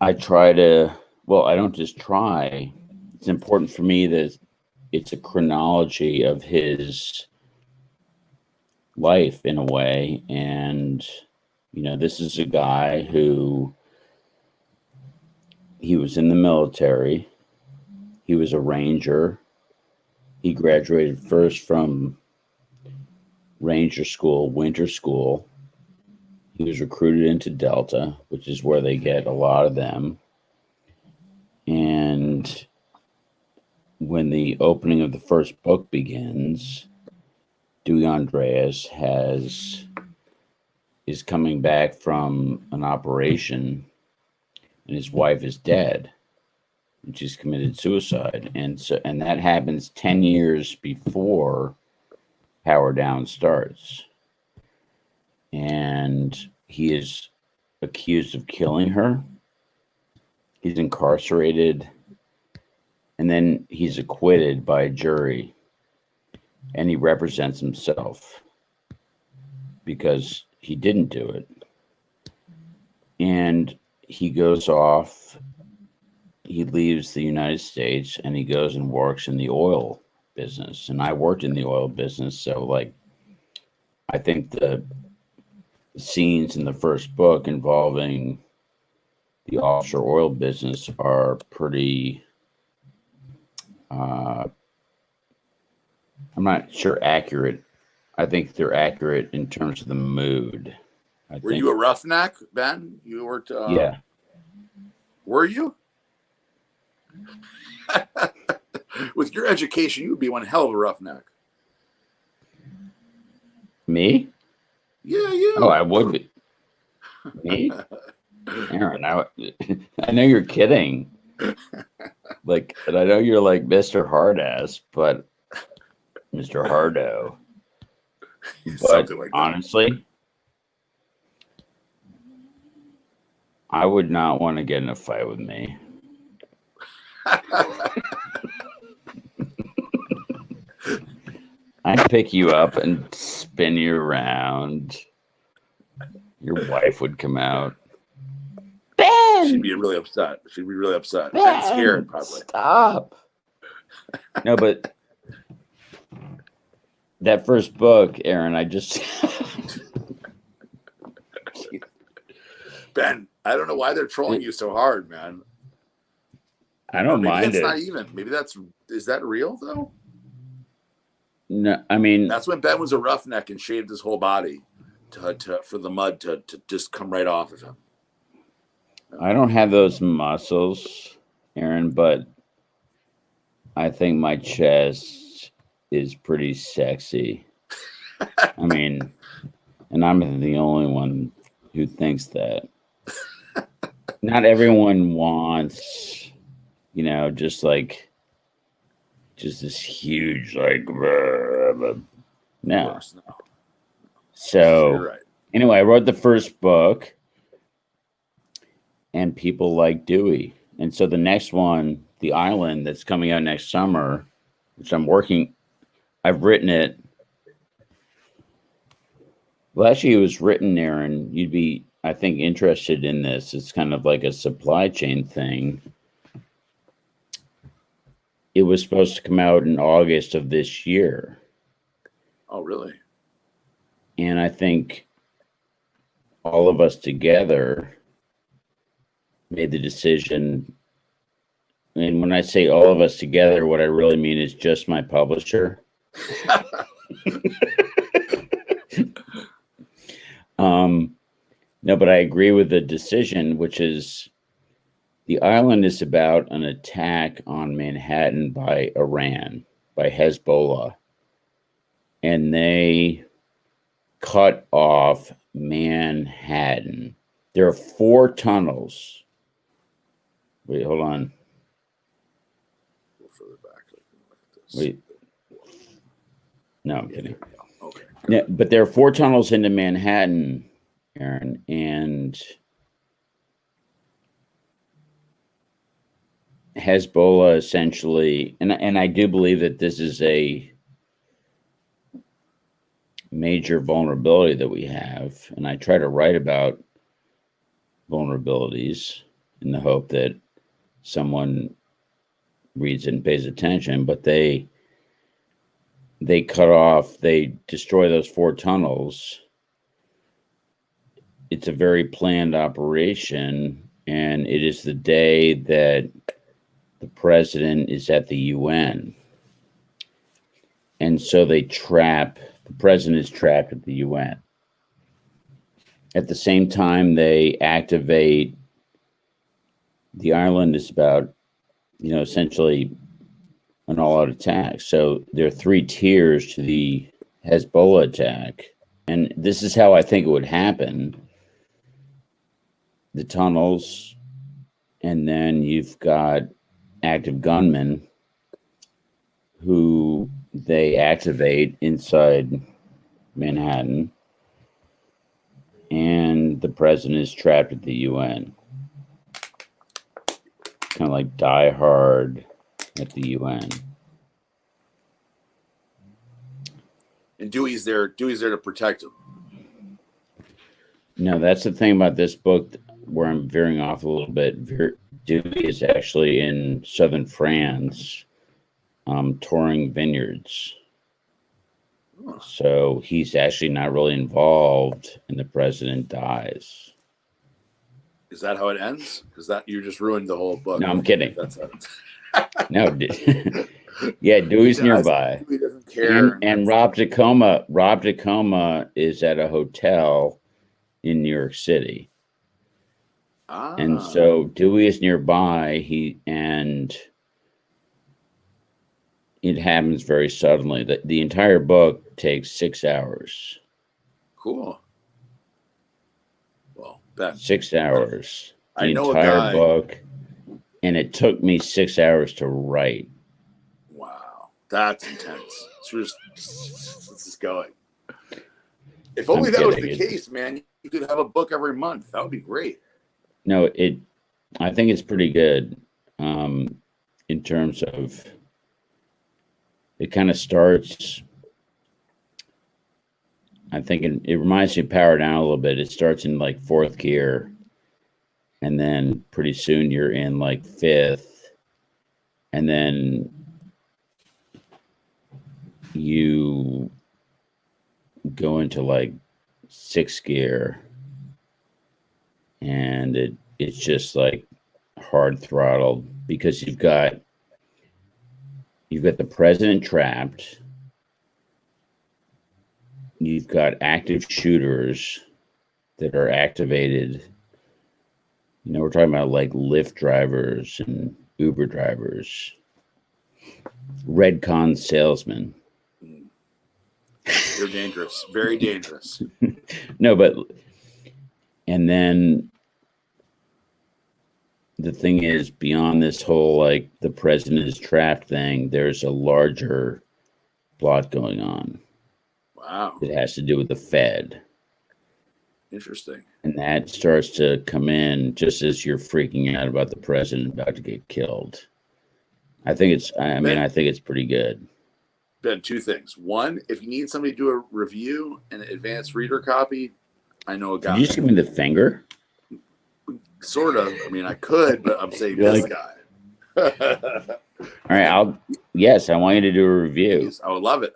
I don't just try. It's important for me that it's a chronology of his life in a way. And, this is a guy who, he was in the military. He was a ranger. He graduated first from Ranger School, winter school. He was recruited into Delta, which is where they get a lot of them. And when the opening of the first book begins, Dewey Andreas is coming back from an operation, and his wife is dead, and she's committed suicide. And that happens 10 years before Power Down starts. And he is accused of killing her. He's incarcerated. And then he's acquitted by a jury. And he represents himself because he didn't do it. And he goes off. He leaves the United States and he goes and works in the oil business. And I worked in the oil business. So, I think the scenes in the first book involving the offshore oil business are pretty, I'm not sure accurate I think they're accurate in terms of the mood. Were you a roughneck, Ben? You worked. Yeah. Were you? With your education, you would be one hell of a roughneck. Me? Yeah, you. Oh, I would be. Me? Aaron, I know you're kidding. Like, and I know you're like Mr. Hardass, but Mr. Hardo. But Something like that. honestly, I would not want to get in a fight with me. I'd pick you up and spin you around. Your wife would come out. Ben! She'd be really upset. She'd be really upset. Ben! And scared, probably. Stop. No, but that first book, Aaron, I just... Ben, I don't know why they're trolling you so hard, man. I don't Maybe mind that's it. not even. Maybe is that real, though? No, I mean... That's when Ben was a roughneck and shaved his whole body for the mud to just come right off of him. I don't have those muscles, Aaron, but I think my chest is pretty sexy. I mean, and I'm the only one who thinks that. Not everyone wants, just this huge, no. So, You're right. Anyway, I wrote the first book. And people like Dewey. And so the next one, The Island, that's coming out next summer, which I've written it. Well, actually, it was written, Aaron. You'd be, I think, interested in this. It's kind of like a supply chain thing. It was supposed to come out in August of this year. Oh, really? And I think all of us together made the decision, and when I say all of us together, what I really mean is just my publisher. No, but I agree with the decision, which is The Island is about an attack on Manhattan by Iran, by Hezbollah, and they cut off Manhattan. There are 4 tunnels. Wait, hold on. Go further back. Wait. No, I'm kidding. Okay. Yeah, but there are 4 tunnels into Manhattan, Aaron, and Hezbollah essentially, and I do believe that this is a major vulnerability that we have, and I try to write about vulnerabilities in the hope that someone reads it and pays attention, but they destroy those 4 tunnels. It's a very planned operation, and it is the day that the president is at the UN. And so the president is trapped at the UN. At the same time, they activate. The island is about, essentially an all-out attack. So there are 3 tiers to the Hezbollah attack. And this is how I think it would happen. The tunnels, and then you've got active gunmen who they activate inside Manhattan. And the president is trapped at the UN. Kind of like Die Hard at the UN. And Dewey's there to protect him. No, that's the thing about this book where I'm veering off a little bit. Dewey is actually in southern France, touring vineyards. So he's actually not really involved, and the president dies. Is that how it ends? Because that you just ruined the whole book. No, I'm kidding. That's how No, Yeah, Dewey's He does. nearby. Dewey doesn't care. And Rob Tacoma is at a hotel in New York City. And so Dewey is nearby. And it happens very suddenly. The entire book takes 6 hours. Cool. Well, Ben, 6 hours. The I know a entire guy. book. And it took me 6 hours to write. Wow, that's intense. So let's just going. If only that was the case, man, you could have a book every month. That would be great. No, I think it's pretty good in terms of it kind of starts. I think it reminds me of Power Down a little bit. It starts in like 4th gear, and then pretty soon you're in like 5th, and then you go into like 6th gear, and it's just like hard throttled because you've got the president trapped. You've got active shooters that are activated. You know, we're talking about like Lyft drivers and Uber drivers, Redcon salesmen. You're dangerous, very dangerous. No, but and then the thing is, beyond this whole like the president is trapped thing, there's a larger plot going on. Wow. It has to do with the Fed. Interesting. And that starts to come in just as you're freaking out about the president about to get killed. I think it's pretty good. Ben, 2 things. One, if you need somebody to do a review and an advanced reader copy, I know a guy. Did you just give me the finger? Sort of. I mean, I could, but I'm saying this guy. All right, I want you to do a review. I would love it.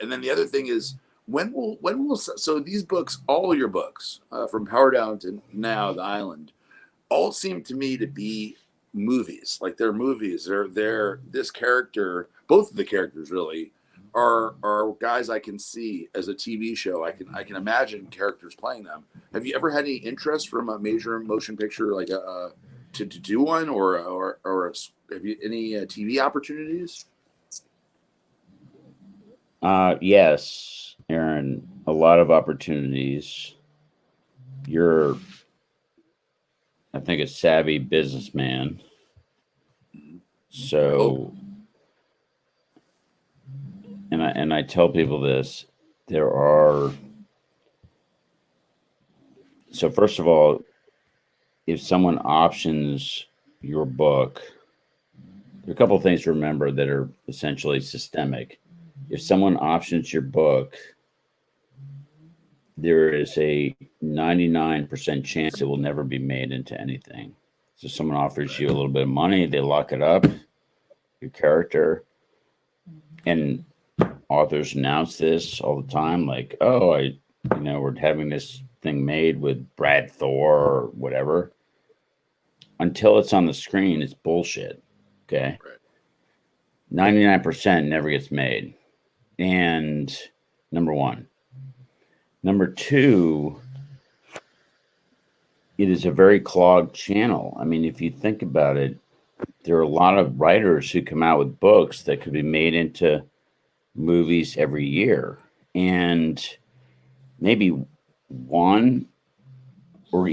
And then the other thing is, when will so these books, all your books, from Power Down to now The Island, all seem to me to be movies. Like they're movies. They're this character, both of the characters really are guys I can see as a TV show. I can imagine characters playing them. Have you ever had any interest from a major motion picture like to do one or have you any TV opportunities? Yes, Aaron, a lot of opportunities. You're, I think, a savvy businessman. So, and I tell people this, so first of all, if someone options your book, there are a couple of things to remember that are essentially systemic. If someone options your book, there is a 99% chance it will never be made into anything. So someone offers you a little bit of money, they lock it up, your character, and authors announce this all the time, like, oh, we're having this thing made with Brad Thor or whatever. Until it's on the screen, it's bullshit. Okay. Right. 99% never gets made. And number one. Number two, it is a very clogged channel. I mean, if you think about it, there are a lot of writers who come out with books that could be made into movies every year. And maybe one or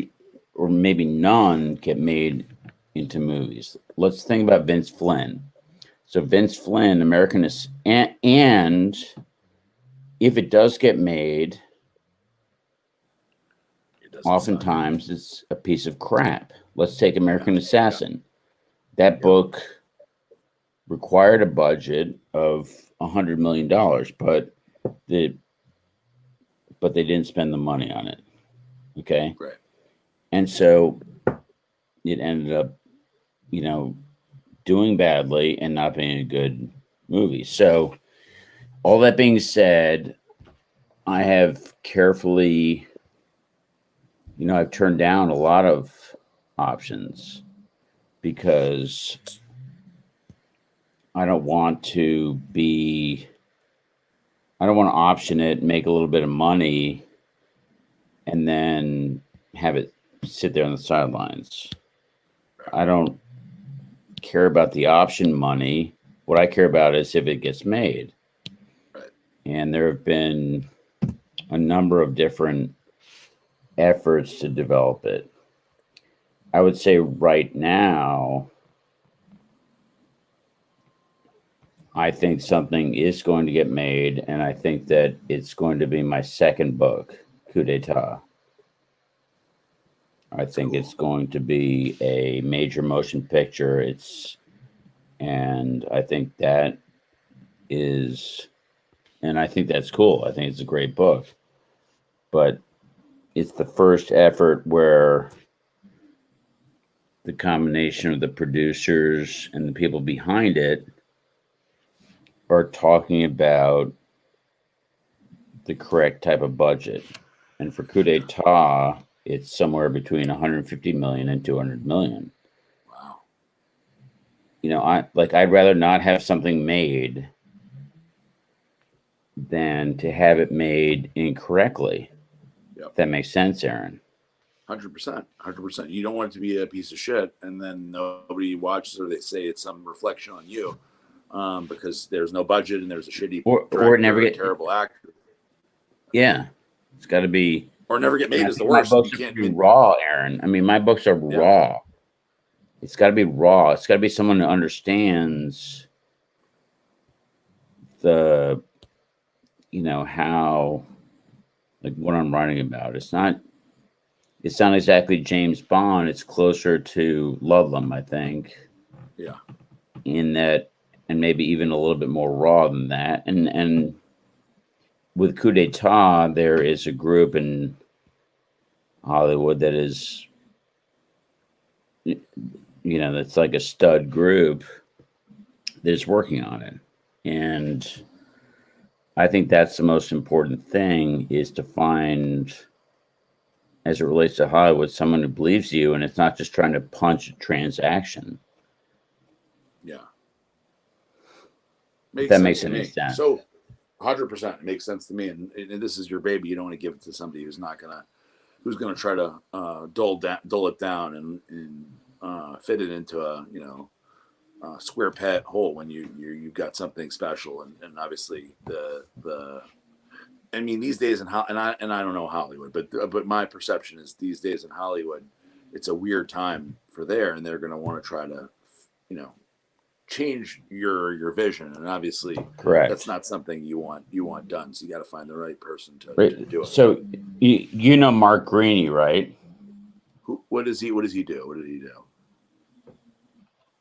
maybe none get made into movies. Let's think about Vince Flynn. So Vince Flynn, Americanist, and if it does get made, oftentimes it's a piece of crap. Let's take American Assassin. That book required a budget of $100 million, but they didn't spend the money on it. Okay. Right. And so it ended up, doing badly and not being a good movie. So all that being said, I have carefully, I've turned down a lot of options because I don't want to option it, make a little bit of money, and then have it sit there on the sidelines. I don't care about the option money. What I care about is if it gets made. Right. And there have been a number of different efforts to develop it. I would say right now, I think something is going to get made, and I think that it's going to be my second book, Coup d'etat. I think it's going to be a major motion picture. And I think that is, and I think that's cool. I think it's a great book, but it's the first effort where the combination of the producers and the people behind it are talking about the correct type of budget. And for Coup d'etat, it's somewhere between 150 million and 200 million. Wow. You know, I'd rather not have something made than to have it made incorrectly. Yep. If that makes sense, Aaron. 100%. 100%. You don't want it to be a piece of shit, and then nobody watches, or they say it's some reflection on you, because there's no budget and there's a shitty or never get terrible actor. Yeah, it's got to be. Or never get made is the My worst. books You can't be raw, Aaron. I mean, my books are raw. It's got to be raw. It's got to be someone who understands the, how, like, what I'm writing about. It's not exactly James Bond. It's closer to Ludlum, I think. Yeah. In that, and maybe even a little bit more raw than that. And with Coup d'etat, there is a group in Hollywood that is, that's like a stud group that is working on it. And I think that's the most important thing, is to find, as it relates to Hollywood, someone who believes you, and it's not just trying to punch a transaction. Yeah. That makes any sense. So 100% it makes sense to me. And this is your baby. You don't want to give it to somebody who's going to try to dull it down and fit it into a square pet hole when you've got something special. And obviously these days and I don't know Hollywood, but my perception is these days in Hollywood, it's a weird time for there, and they're going to want to try to, change your vision. And obviously, correct, that's not something you want done. So you got to find the right person to do it. So you know Mark Greaney, right? What does he do? What did he do?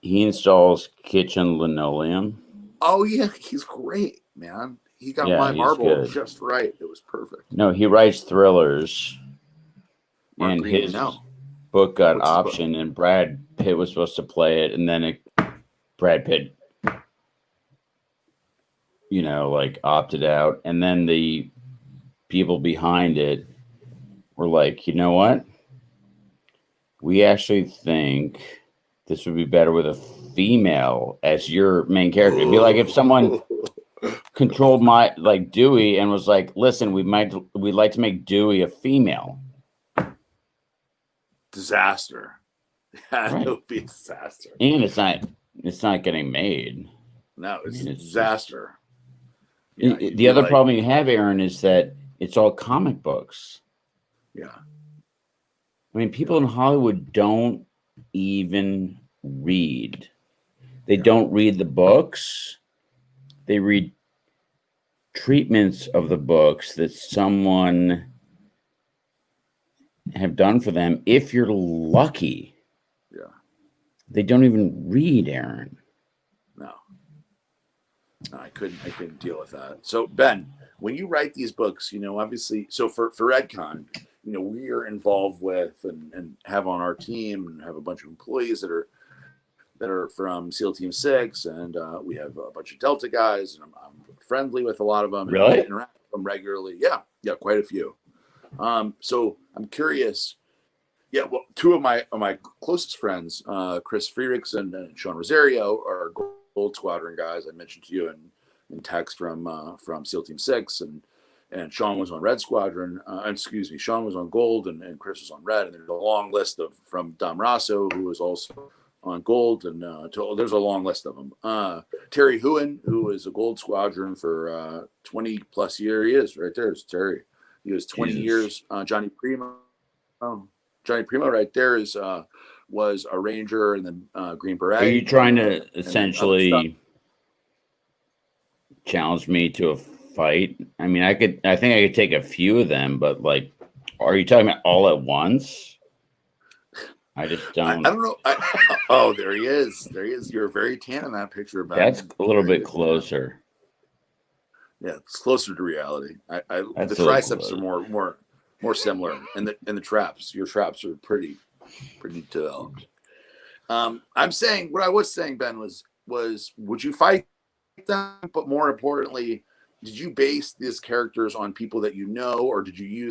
He installs kitchen linoleum. Oh yeah, he's great, man. He got my marble good. Just right. It was perfect. No, he writes thrillers. Mark and Greaney, his book got optioned, and Brad Pitt was supposed to play it, and then Brad Pitt, opted out. And then the people behind it were like, you know what? We actually think this would be better with a female as your main character. It'd be like if someone controlled Dewey and was like, listen, we'd like to make Dewey a female. Disaster. Yeah, right. It would be a disaster. And it's not getting made. No, it's a disaster. The other problem you have, Aaron, is that it's all comic books. Yeah. I mean, people in Hollywood don't even read. They don't read the books. They read treatments of the books that someone have done for them. If you're lucky. Yeah. They don't even read, Aaron. No, I couldn't deal with that. So Ben, when you write these books, obviously, so for Redcon, we are involved with and have on our team and have a bunch of employees that are from SEAL Team 6, and we have a bunch of Delta guys, and I'm friendly with a lot of them. Really? And I interact with them regularly. Yeah, quite a few. So I'm curious. Yeah, well, two of my closest friends, Chris Friedrichs and Sean Rosario, are Gold Squadron guys I mentioned to you in text from SEAL Team 6, and Sean was on Red Squadron. Excuse me, Sean was on Gold, and Chris was on Red. And there's a long list from Dom Rosso, who was also on Gold, and there's a long list of them. Terry Huon, who is a Gold Squadron for 20 plus years. He is right there. It's Terry. He was 20 years. Johnny Primo. Johnny Primo right there was a Ranger and then Green Beret. Are you trying to essentially challenge me to a fight? I mean, I think I could take a few of them, but like, are you talking about all at once? I just don't. I don't know. Oh, there he is. There he is. You're very tan in that picture. That's a little bit closer. Yeah, it's closer to reality. The triceps are more similar, and the traps. Your traps are pretty developed. I'm saying what I was saying, Ben, was would you fight them? But more importantly, did you base these characters on people that you know, or did you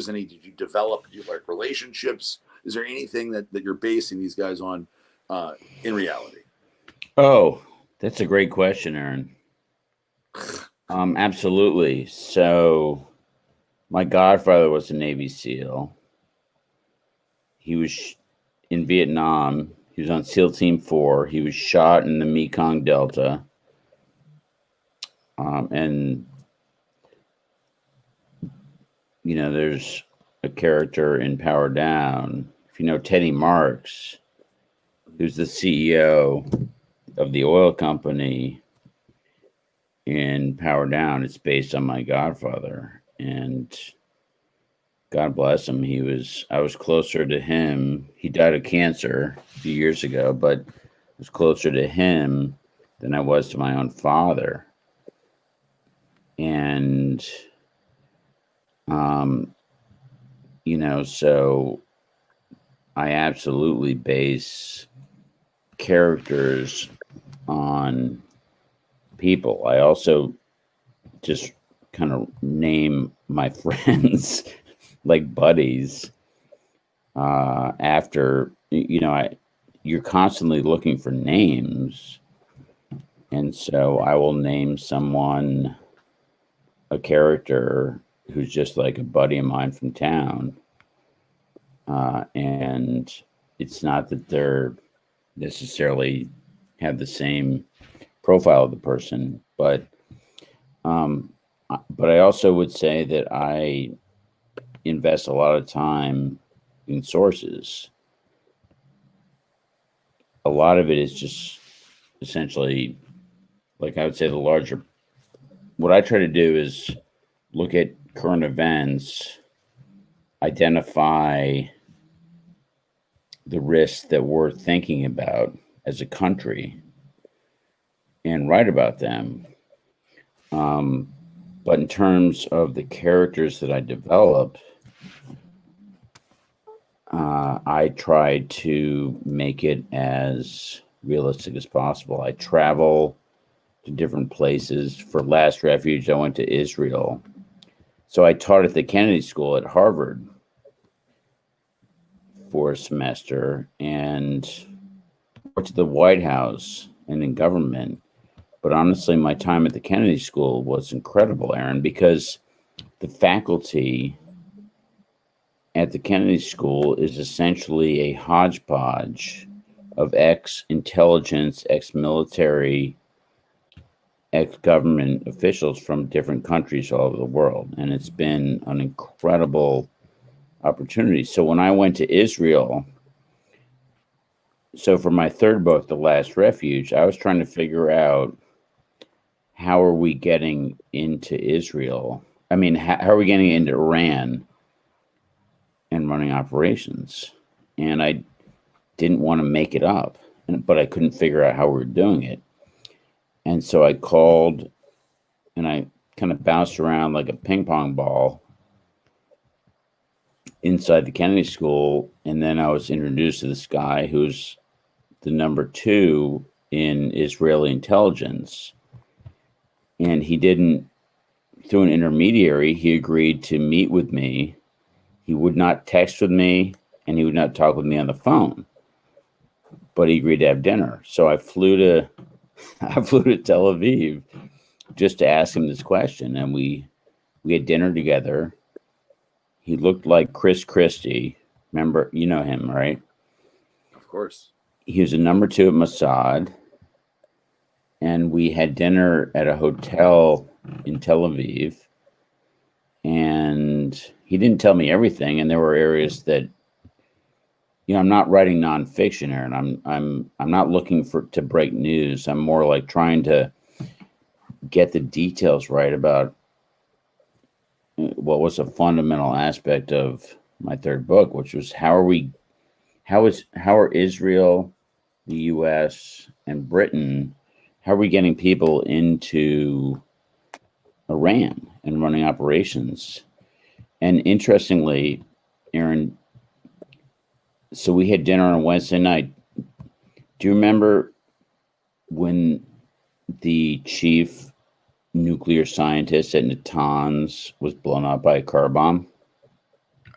develop like relationships? Is there anything that you're basing these guys on in reality? Oh, that's a great question, Aaron. Absolutely. So my godfather was a Navy SEAL. He was in Vietnam. He was on SEAL Team 4. He was shot in the Mekong Delta. And, you know, there's a character in Power Down. If you know Teddy Marks, who's the CEO of the oil company in Power Down, it's based on my godfather. And God bless him. I was closer to him. He died of cancer a few years ago, but I was closer to him than I was to my own father. And, you know, so I absolutely base characters on people. I also just kind of name my friends like buddies after, you know, you're constantly looking for names. And so I will name someone a character who's just like a buddy of mine from town. And it's not that they're necessarily have the same profile of the person, but I also would say that I invest a lot of time in sources. A lot of it is just essentially, like I would say, what I try to do is look at current events, identify the risks that we're thinking about as a country, and write about them. But in terms of the characters that I develop, I try to make it as realistic as possible. I travel to different places. For Last Refuge, I went to Israel. So I taught at the Kennedy School at Harvard for a semester and worked at the White House and in government. But honestly, my time at the Kennedy School was incredible, Aaron, because the faculty at the Kennedy School is essentially a hodgepodge of ex-intelligence, ex-military, ex-government officials from different countries all over the world. And it's been an incredible opportunity. So when I went to Israel, so for my third book, The Last Refuge, I was trying to figure out how are we getting into Israel? I mean, how are we getting into Iran and running operations? And I didn't want to make it up, but I couldn't figure out how we were doing it. And so I called and I kind of bounced around like a ping pong ball inside the Kennedy School. And then I was introduced to this guy who's the number 2 in Israeli intelligence. And he didn't, through an intermediary, he agreed to meet with me. He would not text with me and he would not talk with me on the phone, but he agreed to have dinner. So I flew to I flew to Tel Aviv just to ask him this question, and we had dinner together. He looked like Chris Christie. Remember, you know him, right? Of course. He was a number 2 at Mossad, and we had dinner at a hotel in Tel Aviv. And he didn't tell me everything, and there were areas that, I'm not writing nonfiction here, and I'm not looking to break news. I'm more like trying to get the details right about what was a fundamental aspect of my third book, which was how are Israel, the U.S., and Britain, how are we getting people into Iran and running operations? And interestingly, Aaron, so we had dinner on Wednesday night. Do you remember when the chief nuclear scientist at Natanz was blown up by a car bomb?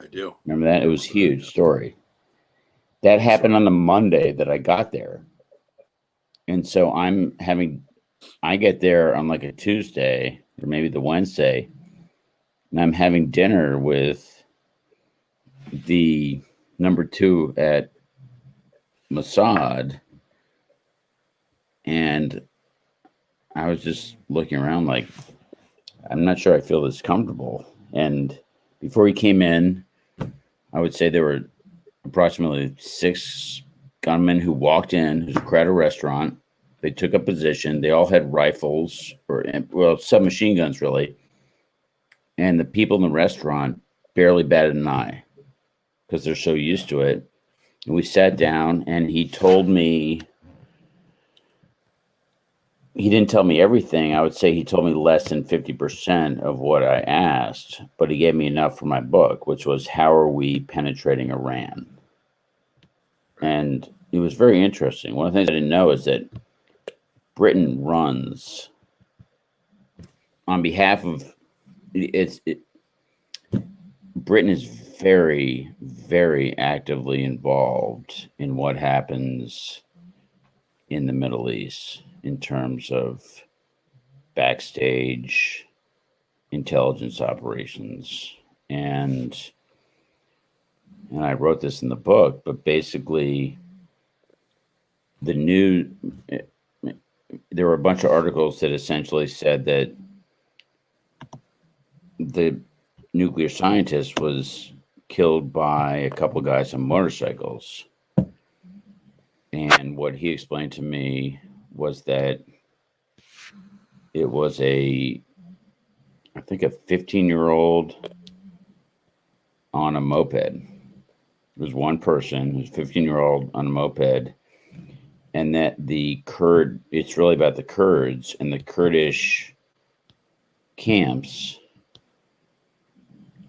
I do. Remember that? It was a huge story. That happened on the Monday that I got there. And so I get there on like a Tuesday or maybe the Wednesday, and I'm having dinner with the number 2 at Mossad. And I was just looking around like, I'm not sure I feel this comfortable. And before he came in, I would say there were approximately 6 gunmen who walked in. It was a crowded restaurant. They took a position. They all had rifles submachine guns, really. And the people in the restaurant barely batted an eye because they're so used to it. And we sat down, and he told me, he didn't tell me everything. I would say he told me less than 50% of what I asked, but he gave me enough for my book, which was how are we penetrating Iran? And it was very interesting. One of the things I didn't know is that Britain runs on behalf of Britain is very, very actively involved in what happens in the Middle East in terms of backstage intelligence operations. And I wrote this in the book, but basically there were a bunch of articles that essentially said that the nuclear scientist was killed by a couple guys on motorcycles. And what he explained to me was that it was I think a 15-year-old on a moped. It was one person, it was a 15-year-old on a moped. And that it's really about the Kurds and the Kurdish camps,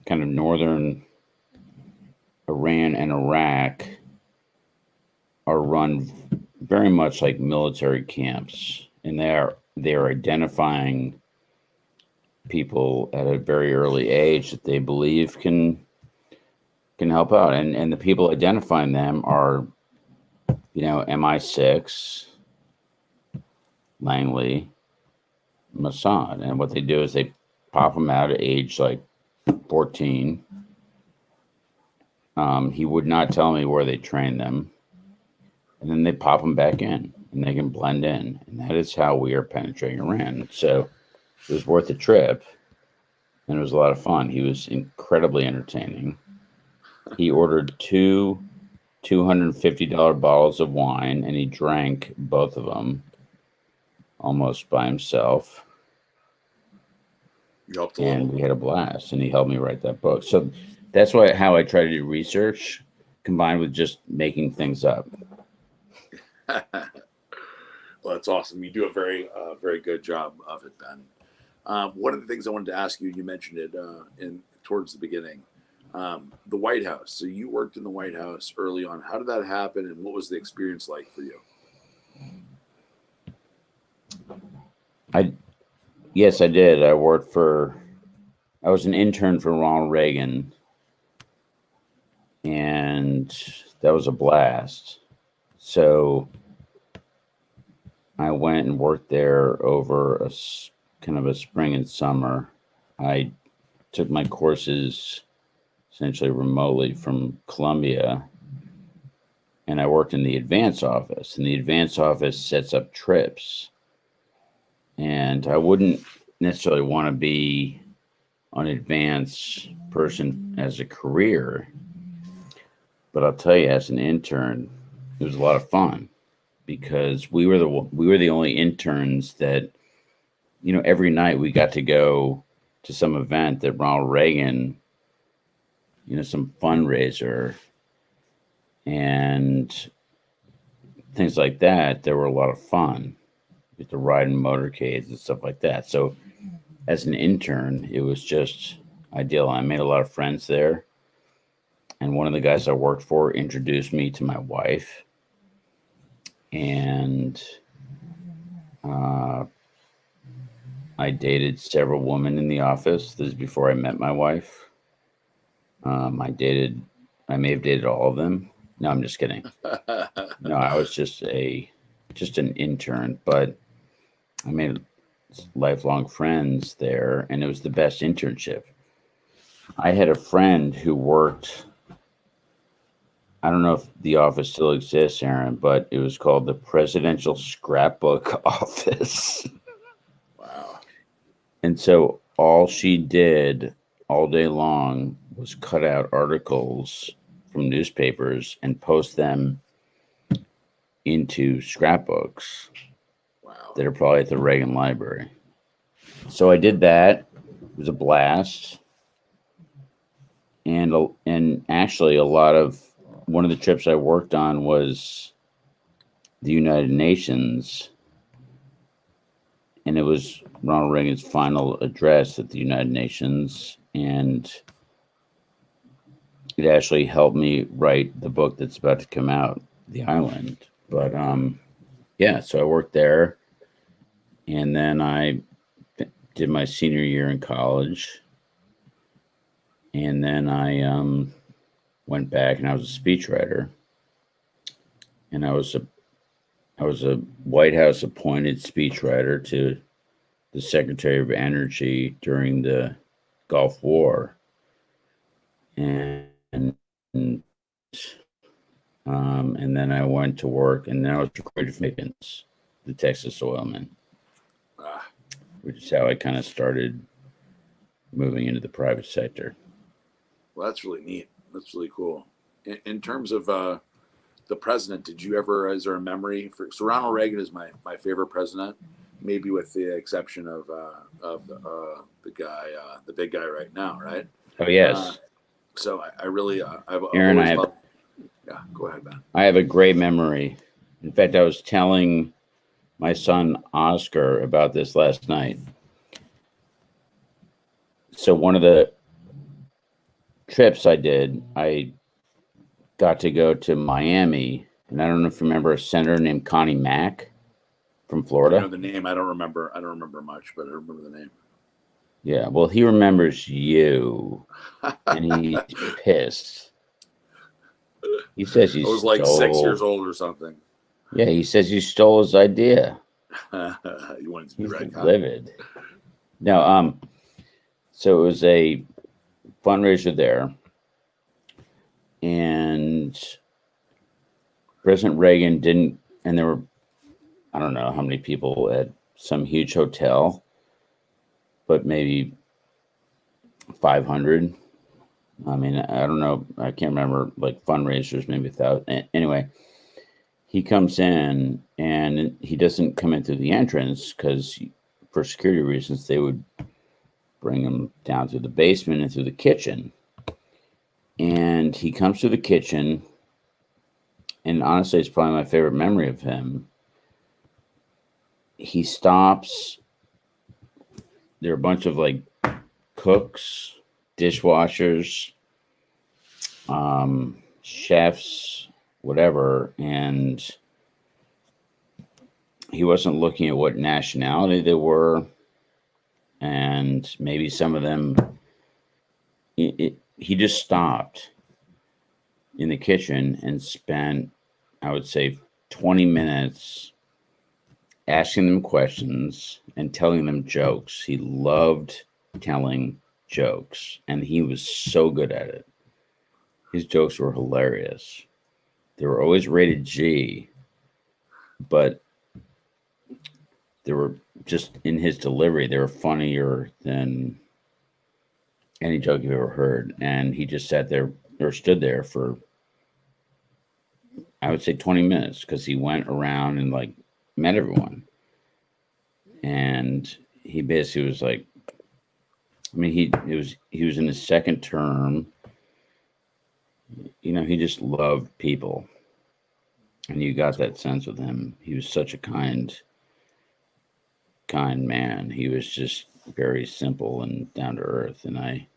kind of northern Iran and Iraq, are run very much like military camps, and they are identifying people at a very early age that they believe can help out, and the people identifying them are, MI6, Langley, Mossad, and what they do is they pop them out at age like 14. He would not tell me where they train them. And then they pop them back in, and they can blend in. And that is how we are penetrating Iran. So it was worth the trip, and it was a lot of fun. He was incredibly entertaining. He ordered 2 $250 bottles of wine, and he drank both of almost by himself. And we had a blast, and he helped me write that book. So that's how I try to do research combined with just making things up. Well, that's awesome. You do a very, very good job of it, Ben. One of the things I wanted to ask you, you mentioned it towards the beginning, the White House. So you worked in the White House early on. How did that happen, and what was the experience like for you? Yes, I did. I was an intern for Ronald Reagan, and that was a blast. So I went and worked there over kind of a spring and summer. I took my courses essentially remotely from Columbia, and I worked in the advance office. And the advance office sets up trips. And I wouldn't necessarily want to be an advance person as a career, but I'll tell you, as an intern, it was a lot of fun because we were the only interns that, every night we got to go to some event that Ronald Reagan, some fundraiser and things like that. There were a lot of fun. You get to ride in motorcades and stuff like that. So as an intern, it was just ideal. I made a lot of friends there. And one of the guys I worked for introduced me to my wife. And I dated several women in the office. This is before I met my wife. I may have dated all of them. No, I'm just kidding. No, I was just an intern, but I made lifelong friends there, and it was the best internship. I had a friend who worked, I don't know if the office still exists, Aaron, but it was called the Presidential Scrapbook Office. Wow. And so all she did all day long was cut out articles from newspapers and post them into scrapbooks. Wow. That are probably at the Reagan Library. So I did that. It was a blast. And actually one of the trips I worked on was the United Nations. And it was Ronald Reagan's final address at the United Nations. And it actually helped me write the book that's about to come out, The Island. But so I worked there. And then I did my senior year in college. And then I went back and I was a speechwriter. And I was a White House appointed speechwriter to the Secretary of Energy during the Gulf War. And then I went to work, and then I was recruited for Mickens, the Texas Oilman. Which is how I kind of started moving into the private sector. Well, that's really neat. That's really cool. In terms of the president, is there a memory so Ronald Reagan is my favorite president, maybe with the exception of the big guy right now, right? Oh, yes. So I really, I've Aaron, always loved. Yeah, go ahead, man. I have a great memory. In fact, I was telling my son Oscar about this last night. So one of the trips I did, I got to go to Miami, and I don't know if you remember a senator named Connie Mack from Florida. I know the name. I don't remember much, but I remember the name. Yeah, well, he remembers you, and he's pissed. He says I was like 6 years old or something. Yeah, he says you stole his idea. You wanted to be right. Livid. No, so it was a fundraiser there, and President Reagan didn't, and there were, I don't know how many people at some huge hotel, but maybe 500. I mean, I don't know. I can't remember, like fundraisers, maybe 1,000. Anyway, he comes in and he doesn't come in through the entrance because for security reasons, they would bring him down through the basement and through the kitchen. And he comes through the kitchen. And honestly, it's probably my favorite memory of him. He stops. There are a bunch of like cooks, dishwashers, chefs, whatever, and he wasn't looking at what nationality they were, and maybe some of them, he just stopped in the kitchen and spent, I would say, 20 minutes asking them questions and telling them jokes. He loved telling jokes, and he was so good at it. His jokes were hilarious. They were always rated G, but they were just in his delivery. They were funnier than any joke you've ever heard. And he just sat there or stood there for, I would say, 20 minutes because he went around and like met everyone. And he basically was like, I mean, he was in his second term. You know, he just loved people. And you got that sense with him. He was such a kind man. He was just very simple and down to earth. And I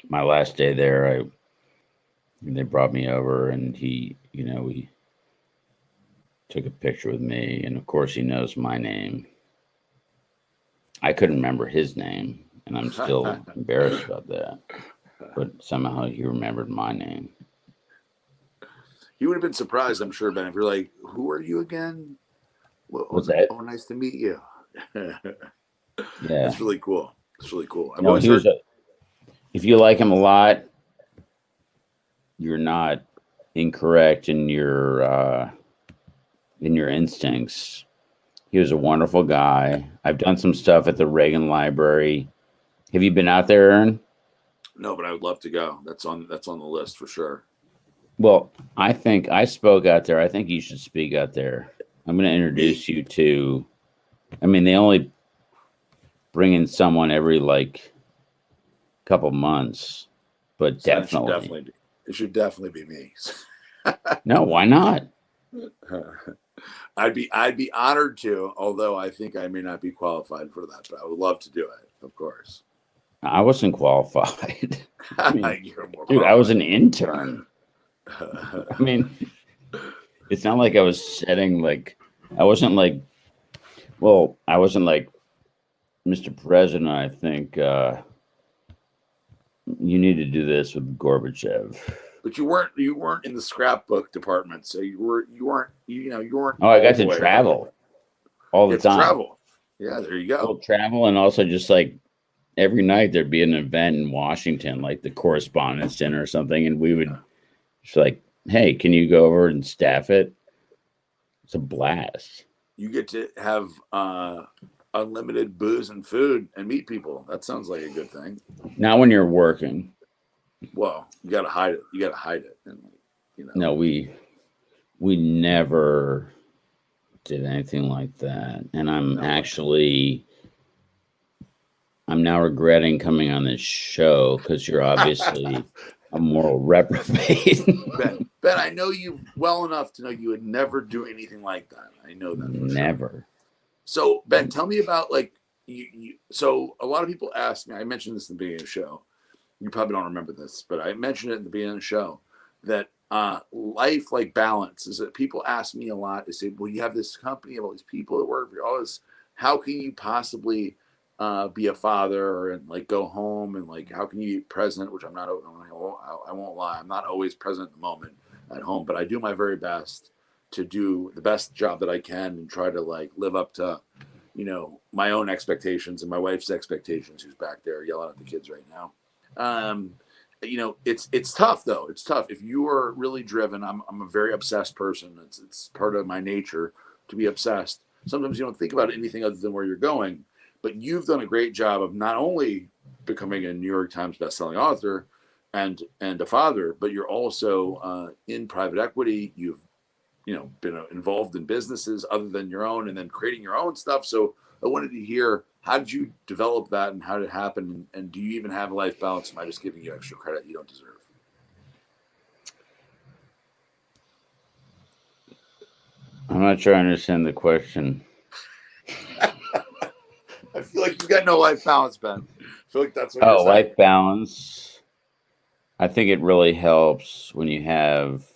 my last day there, they brought me over and he took a picture with me. And of course he knows my name. I couldn't remember his name, and I'm still embarrassed about that. But somehow he remembered my name. You would have been surprised, I'm sure, Ben, if you're like, "Who are you again?" Well, What's that? Oh, nice to meet you. Yeah, That's really cool. It's really cool. No, if you like him a lot, you're not incorrect in your instincts. He was a wonderful guy. I've done some stuff at the Reagan Library. Have you been out there, Aaron? No, but I would love to go. That's on the list for sure. Well, I think I spoke out there. I think you should speak out there. I'm going to introduce you to. I mean, they only bring in someone every like couple months, but So definitely. it should definitely be me. No, why not? I'd be honored to, although I think I may not be qualified for that, but I would love to do it, of course. I wasn't qualified. I mean, You're more dude, I qualified. was an intern. I mean, it's not like I was setting like, I wasn't like Mr. President, I think you need to do this with Gorbachev. But you weren't in the scrapbook department, so you weren't. Oh, I got to travel all the time. Travel. Yeah, there you go. Well, travel, and also just like every night there'd be an event in Washington, like the Correspondents' Dinner or something, and we would just like, hey, can you go over and staff it? It's a blast. You get to have unlimited booze and food and meet people. That sounds like a good thing. Not when you're working. Well, you got to hide it. You got to hide it. And, No, we never did anything like that. And I'm now regretting coming on this show because you're obviously a moral reprobate. Ben, I know you well enough to know you would never do anything like that. I know that for never. Sure. So, Ben, tell me about like so a lot of people ask me, I mentioned this in the beginning of the show. You probably don't remember this, but I mentioned it at the beginning of the show that life like balance is that people ask me a lot. They say, well, you have this company of all these people that work for you, all this. How can you possibly be a father and like go home and like how can you be present? Which I'm not. I won't lie. I'm not always present at the moment at home, but I do my very best to do the best job that I can and try to like live up to, my own expectations and my wife's expectations. Who's back there yelling at the kids right now? It's tough though. It's tough if you are really driven. I'm a very obsessed person. It's part of my nature to be obsessed. Sometimes you don't think about anything other than where you're going. But you've done a great job of not only becoming a New York Times bestselling author and a father, but you're also in private equity. You've been involved in businesses other than your own, and then creating your own stuff. So I wanted to hear, how did you develop that, and how did it happen? And do you even have a life balance? Am I just giving you extra credit you don't deserve? I'm not sure I understand the question. I feel like you've got no life balance, Ben. I feel like that's what you're saying. Life balance. I think it really helps when you have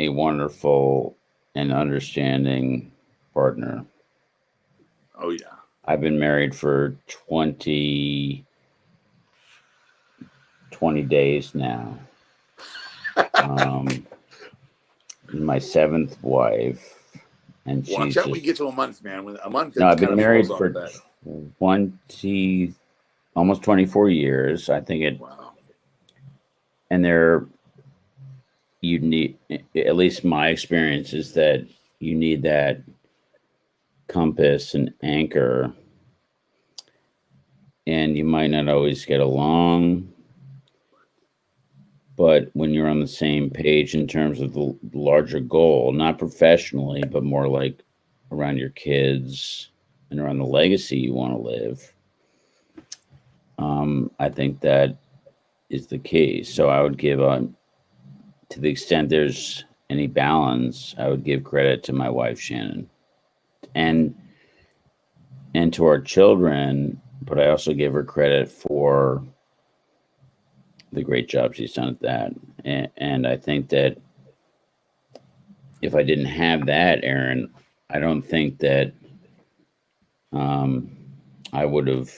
a wonderful and understanding partner. Oh, yeah. I've been married for 20 days now. my 7th wife, and Watch she's out when you get to a month, man. When a month, no, I've kind been of married falls for off that. 20, almost 24 years. I think it, Wow. and you need, at least my experience is that you need that compass and anchor, and you might not always get along, but when you're on the same page in terms of the larger goal, not professionally, but more like around your kids and around the legacy you want to live, I think that is the key. So I would give, to the extent there's any balance, I would give credit to my wife, Shannon, and to our children, but I also give her credit for the great job she's done at that. And I think that if I didn't have that, Aaron, I don't think that I wouldn't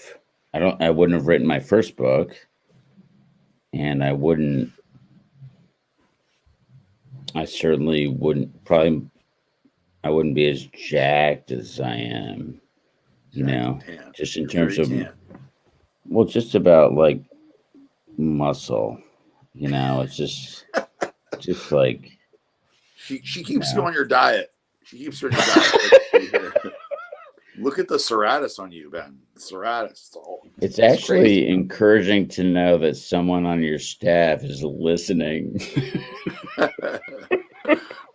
have written my first book, and I certainly wouldn't be as jacked as I am, just in terms of, well, just about like muscle, it's just like She keeps you on your diet. She keeps you on your diet. Look at the serratus on you, Ben. The serratus. It's actually crazy. Encouraging to know that someone on your staff is listening.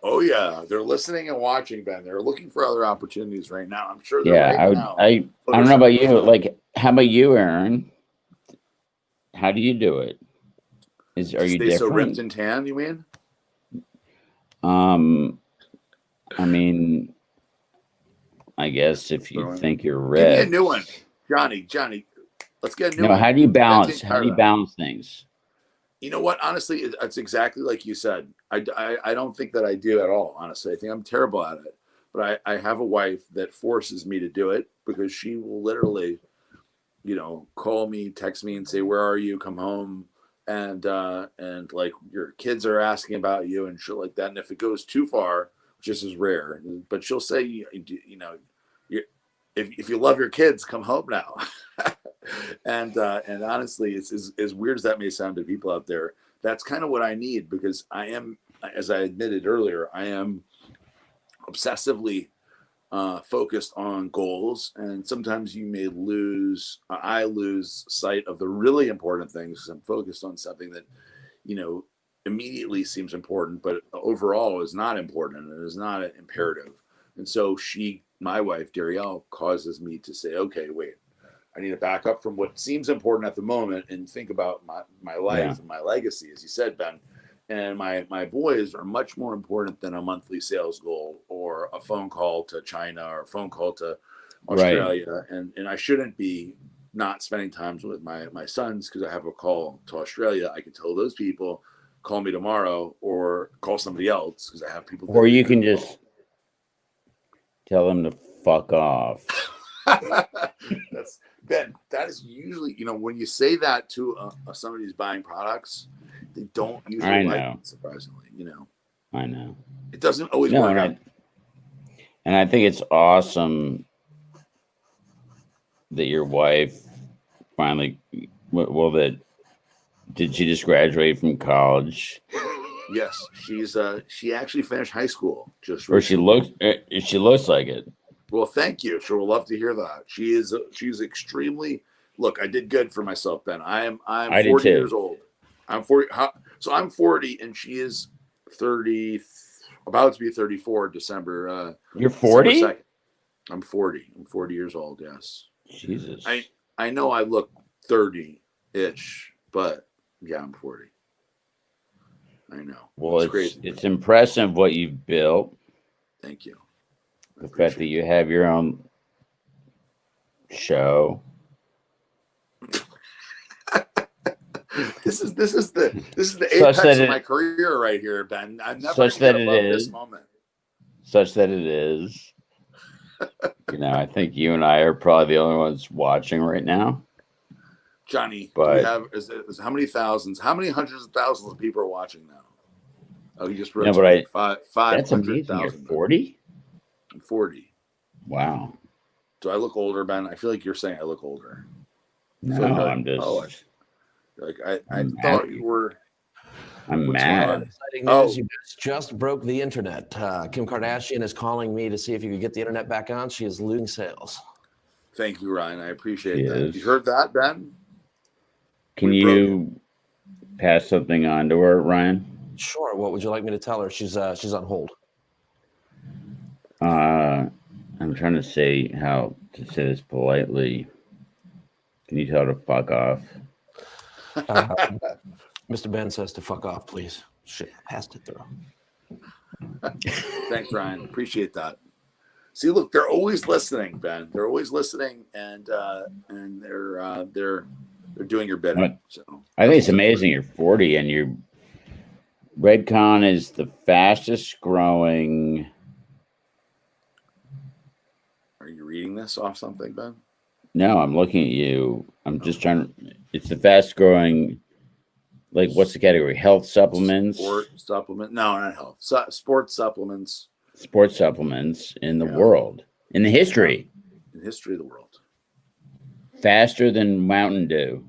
Oh yeah, they're listening and watching, Ben. They're looking for other opportunities right now. I'm sure. I don't know about you. Like, how about you, Aaron? How do you do it? Are you different? So ripped and tan? You mean? I mean, I guess if you think you're ripped. Give me a new one, Johnny. Let's get a new one. No, how do you balance? How do you balance things? You know what? Honestly, it's exactly like you said. I don't think that I do at all. Honestly, I think I'm terrible at it. But I have a wife that forces me to do it because she will literally, call me, text me, and say, "Where are you? Come home." And like your kids are asking about you and shit like that. And if it goes too far, which is rare, but she'll say, if you love your kids, come home now. and honestly, it's as weird as that may sound to people out there, that's kind of what I need, because I am, as I admitted earlier, I am obsessively focused on goals, and sometimes I lose sight of the really important things. I'm focused on something that immediately seems important, but overall is not important and is not imperative. And so my wife Darielle, causes me to say, okay, wait, I need to back up from what seems important at the moment and think about my life and my legacy, as you said, Ben. And my boys are much more important than a monthly sales goal or a phone call to China or a phone call to Australia. Right. And I shouldn't be not spending time with my sons because I have a call to Australia. I can tell those people, call me tomorrow, or call somebody else because I have people. Or you can just tell them to fuck off. That's Ben. That is usually, when you say that to somebody's buying products, they don't usually like it, surprisingly. I know. It doesn't always work out. And I think it's awesome that your wife finally, did she just graduate from college? Yes, she actually finished high school just recently. She looks like it. Well, thank you. Sure, we'll love to hear that. She's extremely. Look, I did good for myself, Ben. I'm 40 years old. I'm 40. So I'm 40, and she is 30, about to be 34 December. You're 40? I'm 40. I'm 40 years old. Yes. Jesus. I know I look 30-ish, but yeah, I'm 40. I know. Well, it's impressive what you've built. Thank you. The fact that you have your own show. This is the apex of my career right here, Ben. I'm never such that it is this moment. Such that it is. I think you and I are probably the only ones watching right now. Johnny, but how many hundreds of thousands of people are watching now? Oh, he just wrote No, to but me, five that's hundred amazing. You're thousand. 40? I'm 40. Wow. Do I look older, Ben? I feel like you're saying I look older. No, I'm just. I thought you were. I'm What's mad. going on? Exciting news. You just broke the internet. Kim Kardashian is calling me to see if you could get the internet back on. She is losing sales. Thank you, Ryan. I appreciate She that. is. You heard that, Ben? Can you pass something on to her, Ryan? Sure. What would you like me to tell her? She's on hold. I'm trying to say how to say this politely. Can you tell her to fuck off? Mr. Ben says to fuck off, please. Shit, passed it through. Thanks, Ryan. Appreciate that. See, look, they're always listening, Ben. They're always listening, and they're doing your bidding. So I think it's amazing. You're 40, and you're Redcon is the fastest growing. Are you reading this off something, Ben? No, I'm looking at you. I'm just trying. It's the fastest growing. Like, what's the category? Health supplements. Sport supplement? No, not health. Sports supplements. Sports supplements in the world, in the history. In the history of the world. Faster than Mountain Dew.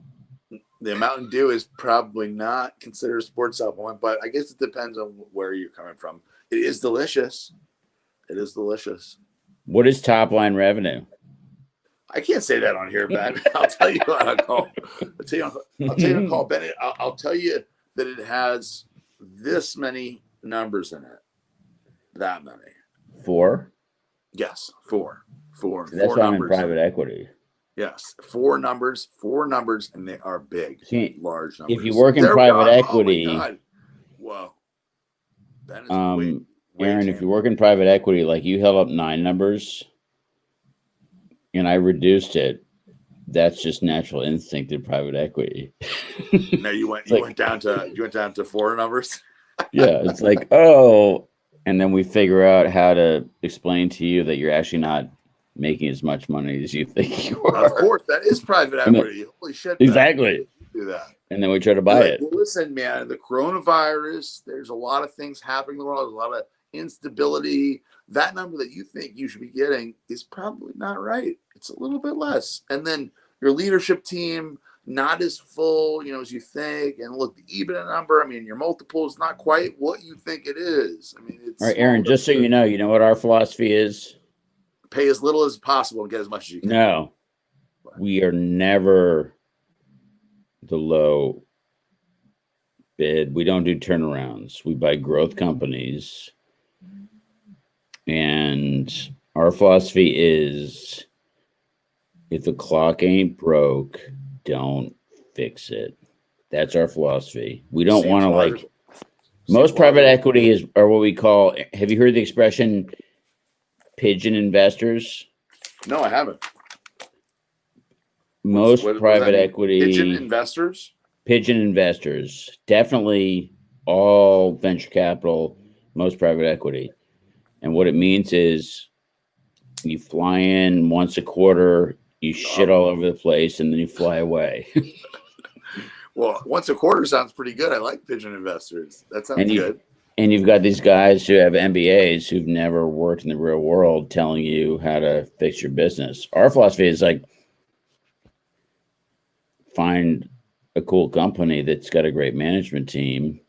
The Mountain Dew is probably not considered a sports supplement, but I guess it depends on where you're coming from. It is delicious. It is delicious. What is top line revenue? I can't say that on here, Ben. I'll tell you on a call. I'll tell you on a call, Ben. I'll tell you that it has this many numbers in it. That many. 4? Yes, 4. So that's why I'm in private equity. Yes, 4 numbers, and they are big, large numbers. If you work in private equity, oh my God. Whoa. Ben is way Aaron, if you work in private equity, like you held up 9 numbers, and I reduced it. That's just natural instinct in private equity. No, you went down to 4 numbers. Yeah, it's like, oh, and then we figure out how to explain to you that you're actually not making as much money as you think you are. Of course, that is private equity. Holy shit! Exactly. Do that. And then we try to buy it. Well, listen, man, the coronavirus. There's a lot of things happening in the world. There's a lot of instability. That number that you think you should be getting is probably not right. It's a little bit less. And then your leadership team not as full, as you think. And look, the EBITDA number. I mean, your multiple is not quite what you think it is. I mean, it's all right, Aaron. Just so you know what our philosophy is. Pay as little as possible and get as much as you can. No, we are never the low bid. We don't do turnarounds. We buy growth companies. And our philosophy is if the clock ain't broke, don't fix it. That's our philosophy. We don't want to most private equity are what we call, have you heard the expression pigeon investors? No, I haven't. Most private equity pigeon investors, definitely all venture capital, most private equity. And what it means is you fly in once a quarter, you shit all over the place, and then you fly away. Well, once a quarter sounds pretty good. I like pigeon investors. That sounds good. And you've got these guys who have MBAs who've never worked in the real world telling you how to fix your business. Our philosophy is like, find a cool company that's got a great management team.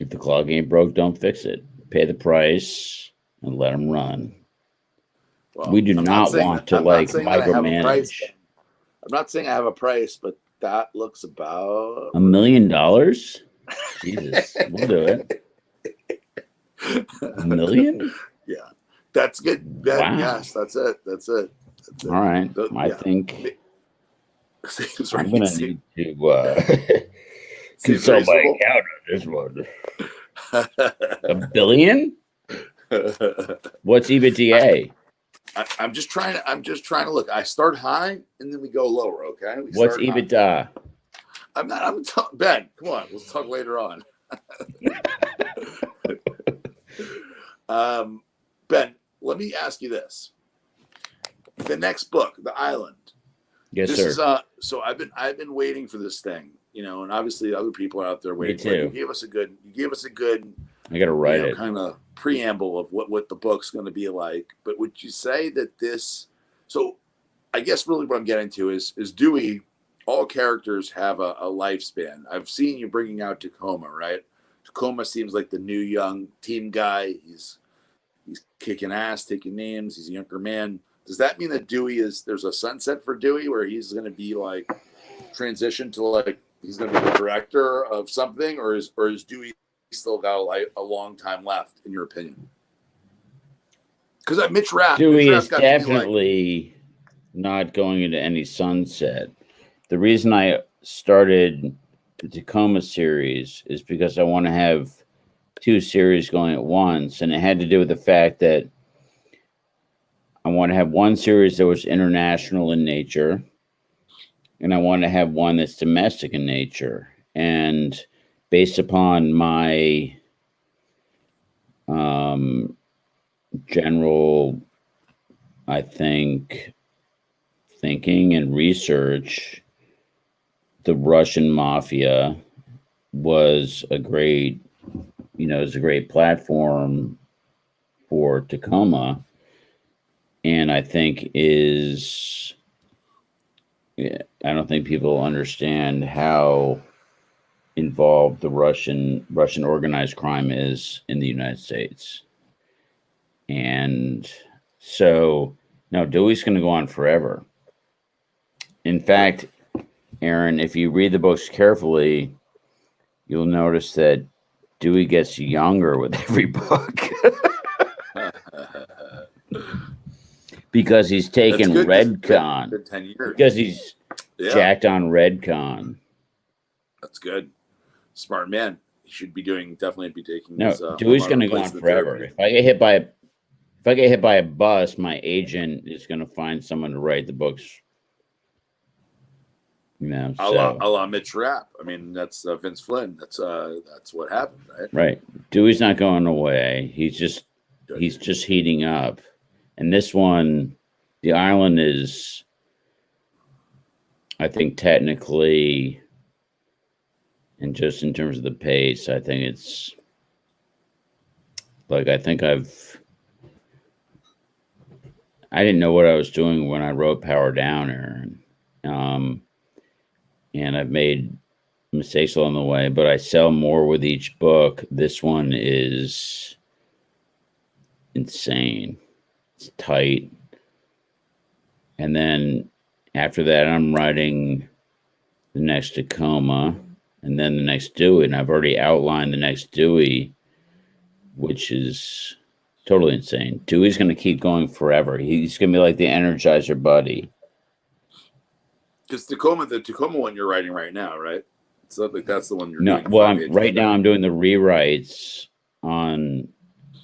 If the clock ain't broke, don't fix it. Pay the price and let them run. Well, we do not want to micromanage. I'm not saying I have a price, but that looks about $1 million. Jesus, we'll do it. $1 million? Yeah, that's good. Wow. Yes, that's it. That's it. All right. I think I'm going to need to consult my accountant on this one. $1 billion? What's EBITDA? I'm just trying to look. I start high and then we go lower. Okay. What's EBITDA? Ben, come on. Let's talk later on. Ben, let me ask you this. The next book, The Island. Yes, sir. So I've been waiting for this thing. you know, and obviously other people are out there waiting. too. You gave us a good. I got to write it. Kind of preamble of what the book's going to be like. But would you say that this? So, I guess really what I'm getting to is Dewey. All characters have a lifespan. I've seen you bringing out Tacoma, right? Tacoma seems like the new young team guy. He's kicking ass, taking names. He's a younger man. Does that mean that there's a sunset for Dewey where he's going to be like transition to like he's going to be the director of something, or is Dewey still got a long time left in your opinion? Because Mitch Rapp, Dewey is definitely not going into any sunset. The reason I started the Tacoma series is because I want to have 2 series going at once, and it had to do with the fact that I want to have one series that was international in nature, and I want to have one that's domestic in nature. And based upon my general, I think, thinking and research, the Russian mafia was a great platform for Tacoma. And I think I don't think people understand how involved the Russian organized crime is in the United States. And so now Dewey's going to go on forever. In fact, Aaron, if you read the books carefully, you'll notice that Dewey gets younger with every book. Because he's taken Redcon. Good 10 years. Because he's jacked on Redcon. That's good. Smart man. He should be definitely be taking. No, Dewey's going to go on forever. If I get hit by a bus, my agent is going to find someone to write the books. You know, a la Mitch Rapp. I mean, that's Vince Flynn. That's what happened, right? Right. Dewey's not going away. He's just heating up. And this one, the island is, I think, technically, and just in terms of the pace, I think it's like I didn't know what I was doing when I wrote Power Down, Aaron. And I've made mistakes along the way, but I sell more with each book. This one is insane. It's tight. And then after that, I'm writing the next Tacoma and then the next Dewey. And I've already outlined the next Dewey, which is totally insane. Dewey's going to keep going forever. He's going to be like the Energizer Buddy. Because the Tacoma one you're writing right now, right? So like that's the one you're doing. Well, I'm doing the rewrites on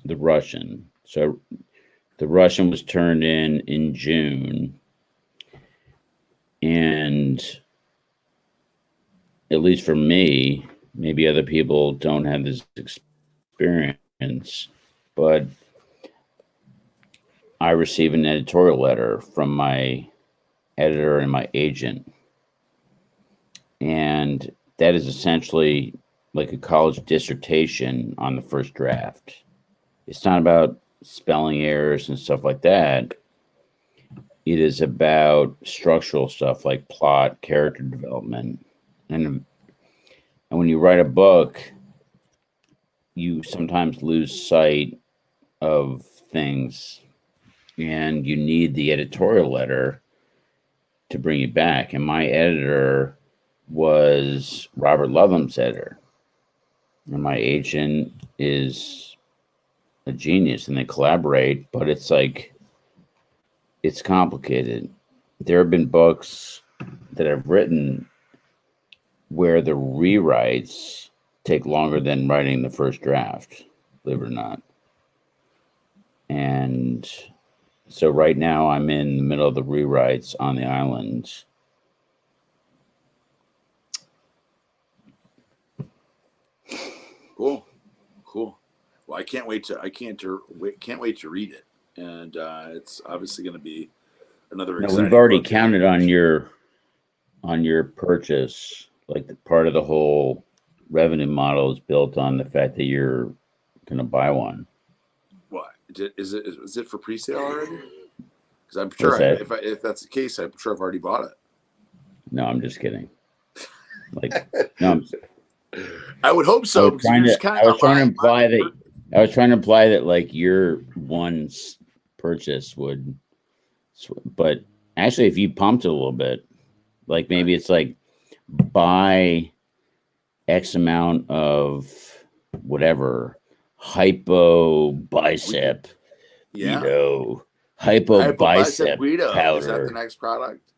the Russian. So the Russian was turned in June, and at least for me, maybe other people don't have this experience, but I received an editorial letter from my editor and my agent, and that is essentially like a college dissertation on the first draft. It's not about spelling errors and stuff like that. It is about structural stuff like plot, character development. And when you write a book, you sometimes lose sight of things, and you need the editorial letter to bring you back. And my editor was Robert Loveham's editor, and my agent is a genius, and they collaborate, but it's complicated. There have been books that I've written where the rewrites take longer than writing the first draft, believe it or not. And so right now I'm in the middle of the rewrites on the island. Cool. Well, I can't wait to read it, and it's obviously going to be another. No, we've already counted on your purchase. like part of the whole revenue model is built on the fact that you're going to buy one. What is it for pre-sale already? Because I'm What's sure that? if that's the case, I'm sure I've already bought it. No, I'm just kidding. Like, no, I would hope so. because you're just I was trying to imply that I was trying to imply that like your one purchase would, but actually, if you pumped it a little bit, like maybe it's like buy X amount of whatever hypo bicep, hypo bicep Guido. powder. Is that the next product?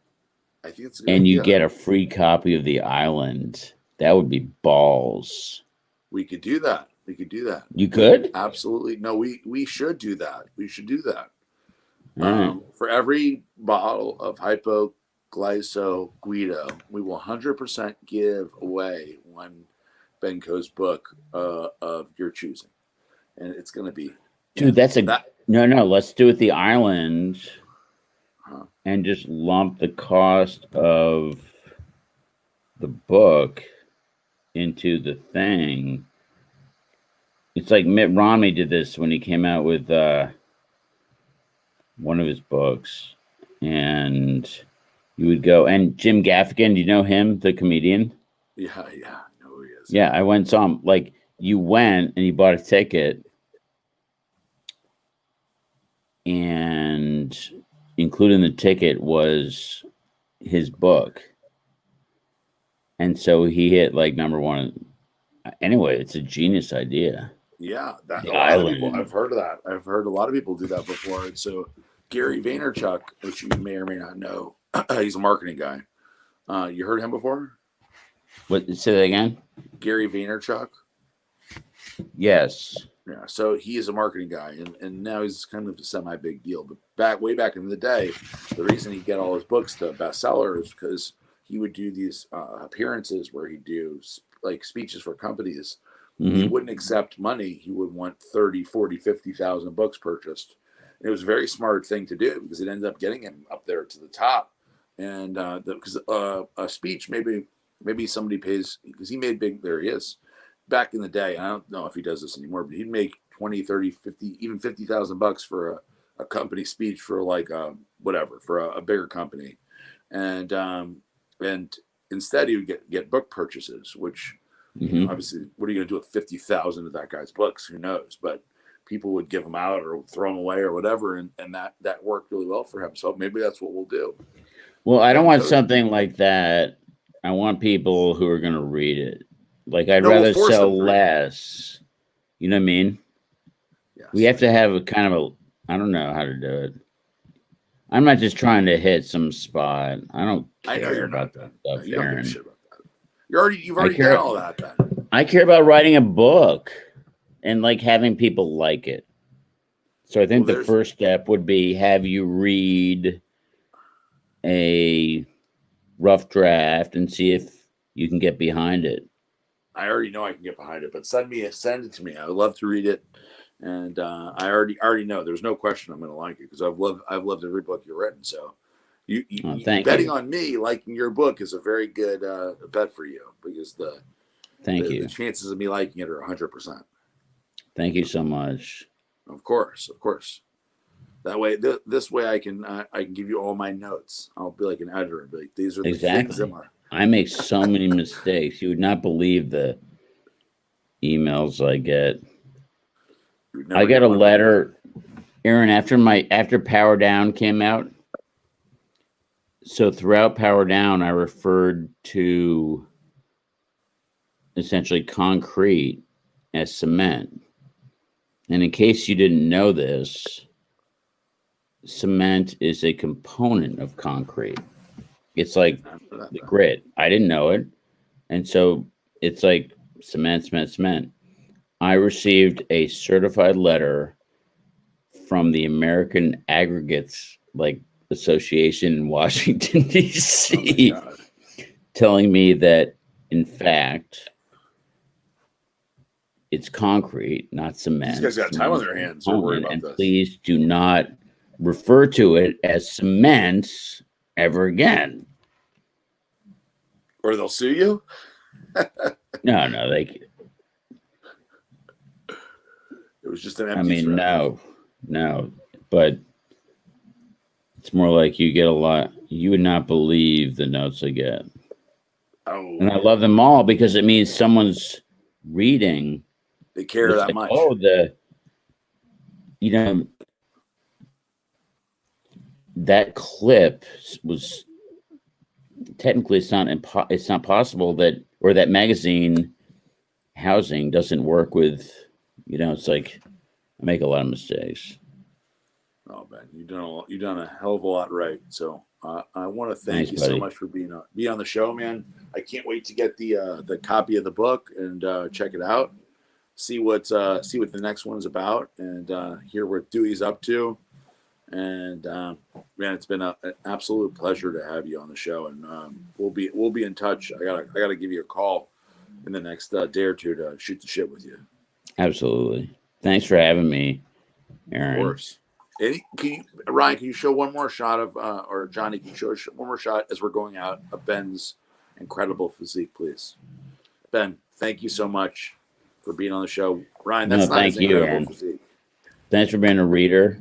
I think it's a good And you idea. get a free copy of The Island. That would be balls. We could do that. We could do that. You could? Absolutely. No, we should do that. We should do that. All right. For every bottle of hypoglyco Guido, we will 100% give away one Ben Coes book of your choosing. And it's going to be... Dude, no, let's do it The Island and just lump the cost of the book into the thing. It's like Mitt Romney did this when he came out with one of his books, and you would go, and Jim Gaffigan, do you know him, the comedian? Yeah, I know who he is. Yeah, I went and saw him. Like, you went and you bought a ticket, and included in the ticket was his book. And so he hit like number one. Anyway, it's a genius idea. Yeah, The Island. People, I've heard of that. I've heard a lot of people do that before. And so Gary Vaynerchuk, which you may or may not know, he's a marketing guy. You heard him before? What? Say that again? Gary Vaynerchuk. Yes. Yeah, so he is a marketing guy, and now he's kind of a semi-big deal. But way back in the day, the reason he'd get all his books to bestseller is because he would do these appearances where he'd do like speeches for companies. Mm-hmm. He wouldn't accept money. He would want 30, 40, 50,000 books purchased. And it was a very smart thing to do because it ended up getting him up there to the top. And because a speech, maybe somebody pays, because he made big, there he is. Back in the day, I don't know if he does this anymore, but he'd make 20, 30, 50, even 50,000 bucks for a company speech for like whatever, for a bigger company. And instead he would get book purchases, which obviously, what are you going to do with 50,000 of that guy's books? Who knows? But people would give them out or throw them away or whatever. And that worked really well for him. So maybe that's what we'll do. Well, I don't want something like that. I want people who are going to read it. Like, I'd rather sell less. You know what I mean? Yes. We have to have a kind of I don't know how to do it. I'm not just trying to hit some spot. I don't care about that stuff, you don't Aaron. give a shit about that. You've already done all that then. I care about writing a book and like having people like it. So I think the first step would be have you read a rough draft and see if you can get behind it. I already know I can get behind it, but send it to me. I would love to read it, and I already know. There's no question I'm going to like it because I've loved every book you've written. So you betting on me liking your book is a very good bet for you because the chances of me liking it are 100%. Thank you so much. Of course. That way, this way I can give you all my notes. I'll be like an editor and be like, these are the things that I make so many mistakes. You would not believe the emails I get. I got a letter, Aaron, after Power Down came out. So throughout Power Down, I referred to essentially concrete as cement. And in case you didn't know this, cement is a component of concrete. It's like the grit. I didn't know it. And so it's like cement. I received a certified letter from the American Aggregates Association in Washington, D.C. telling me that, in fact, it's concrete, not cement. These guys got time on their hands. Don't worry about this. Please do not refer to it as cement ever again. Or they'll sue you? No, It was just an empty I mean, threat. no, but it's more like you get a lot. You would not believe the notes I get. Oh, and I love them all because it means someone's reading. they care that much. Oh, that clip was technically it's not possible that, or that magazine housing doesn't work with, it's like I make a lot of mistakes. Oh, Ben, you've done a hell of a lot right. So I want to thank you so much for being on the show, man. I can't wait to get the copy of the book and check it out, see what the next one's about, and hear what Dewey's up to. And man, it's been an absolute pleasure to have you on the show, and we'll be in touch. I gotta give you a call in the next day or two to shoot the shit with you. Absolutely. Thanks for having me, Aaron. Of course. Ryan, can you show one more shot of, or Johnny, can you show one more shot as we're going out of Ben's incredible physique, please? Ben, thank you so much for being on the show. Ryan, that's not his incredible Aaron. physique. Thanks for being a reader.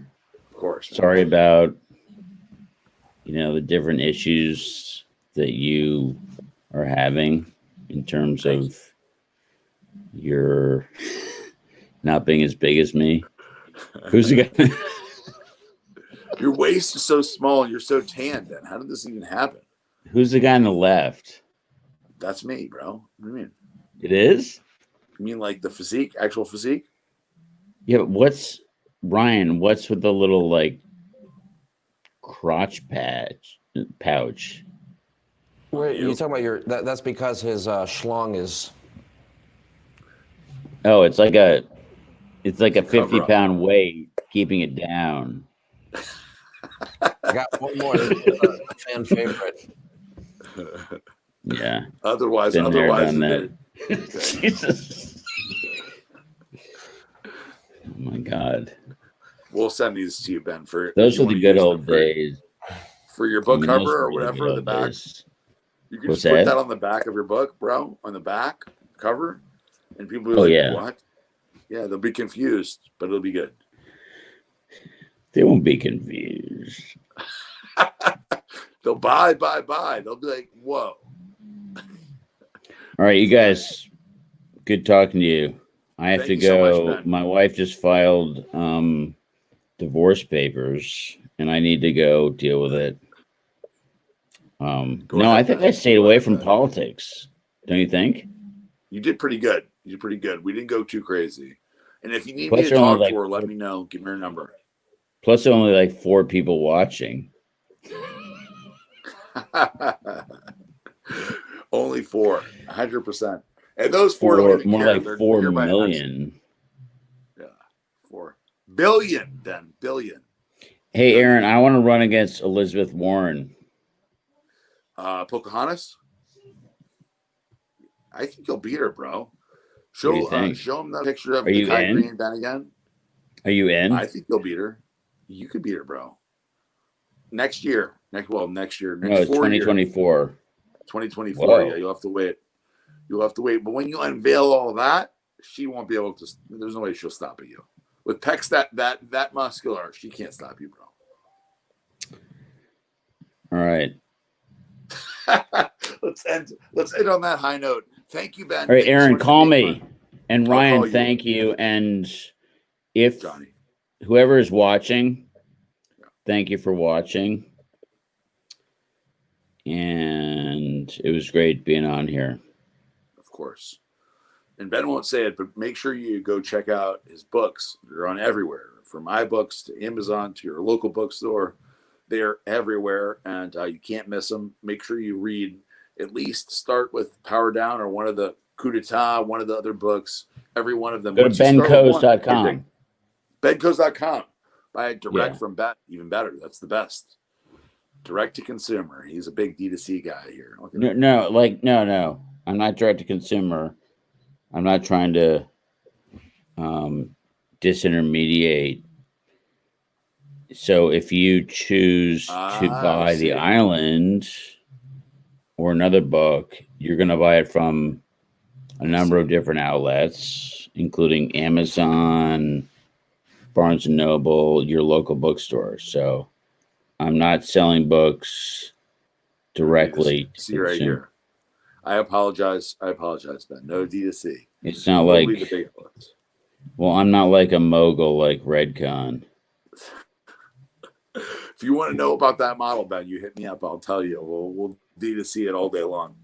Of course. Sorry about, the different issues that you are having in terms of your not being as big as me. Who's the guy? Your waist is so small and you're so tan, Ben. How did this even happen? Who's the guy on the left? That's me, bro. What do you mean? It is? You mean like the physique, actual physique? Yeah, but what's with the little like crotch pouch? Wait, you talking about that's because his schlong is. Oh, it's like a 50-pound weight keeping it down. I got one more. This is a fan favorite. Yeah. Otherwise, done that. Jesus. Oh my God. We'll send these to you, Ben. Those were the good old days. For your book cover or whatever, the back. You can just put that on the back of your book, bro, on the back cover, and people will be like, what? Yeah, they'll be confused, but it'll be good. They won't be confused. They'll buy. They'll be like, whoa. All right, you guys, good talking to you. I have to go. So much, my wife just filed divorce papers, and I need to go deal with it. I think I stayed away from politics. Don't you think? You did pretty good. We didn't go too crazy. And if you need me to talk to her, let me know. Give me her number. Plus, there are only like 4 people watching. Only 4, 100%. And those 4 don't even more care. like They're 4 million. Yeah, 4 billion. Then billion. Hey, Aaron, I want to run against Elizabeth Warren. Pocahontas. I think you'll beat her, bro. Show him that picture of the Kai Green Ben again. Are you in? I think you'll beat her. You could beat her, bro. Next year. Next 4 2024. 2024. Whoa. Yeah, you'll have to wait. But when you unveil all that, she won't be able to. There's no way she'll stop at you. With pecs that muscular, she can't stop you, bro. All right. Let's end on that high note. Thank you, Ben. All right, Aaron, call me. And Ryan, thank you. And if Johnny, whoever is watching, thank you for watching. And it was great being on here. Of course. And Ben won't say it, but make sure you go check out his books. They're on everywhere, from iBooks to Amazon to your local bookstore. They're everywhere, and you can't miss them. Make sure you read. At least start with Power Down or one of the Coup d'etat, one of the other books. Every one of them. Go to bencoes.com. Bencoes.com. Buy it direct from Ben. Even better. That's the best. Direct to consumer. He's a big D2C guy here. No. I'm not direct to consumer. I'm not trying to disintermediate. So if you choose to buy the island, or another book, you're going to buy it from a number of different outlets, including Amazon, Barnes and Noble, your local bookstore. So I'm not selling books directly to see right here. I apologize, Ben. No D2C. It's not Only like the big ones. Well, I'm not like a mogul like Redcon. If you want to know about that model, Ben, you hit me up. I'll tell you. We'll D2C it all day long.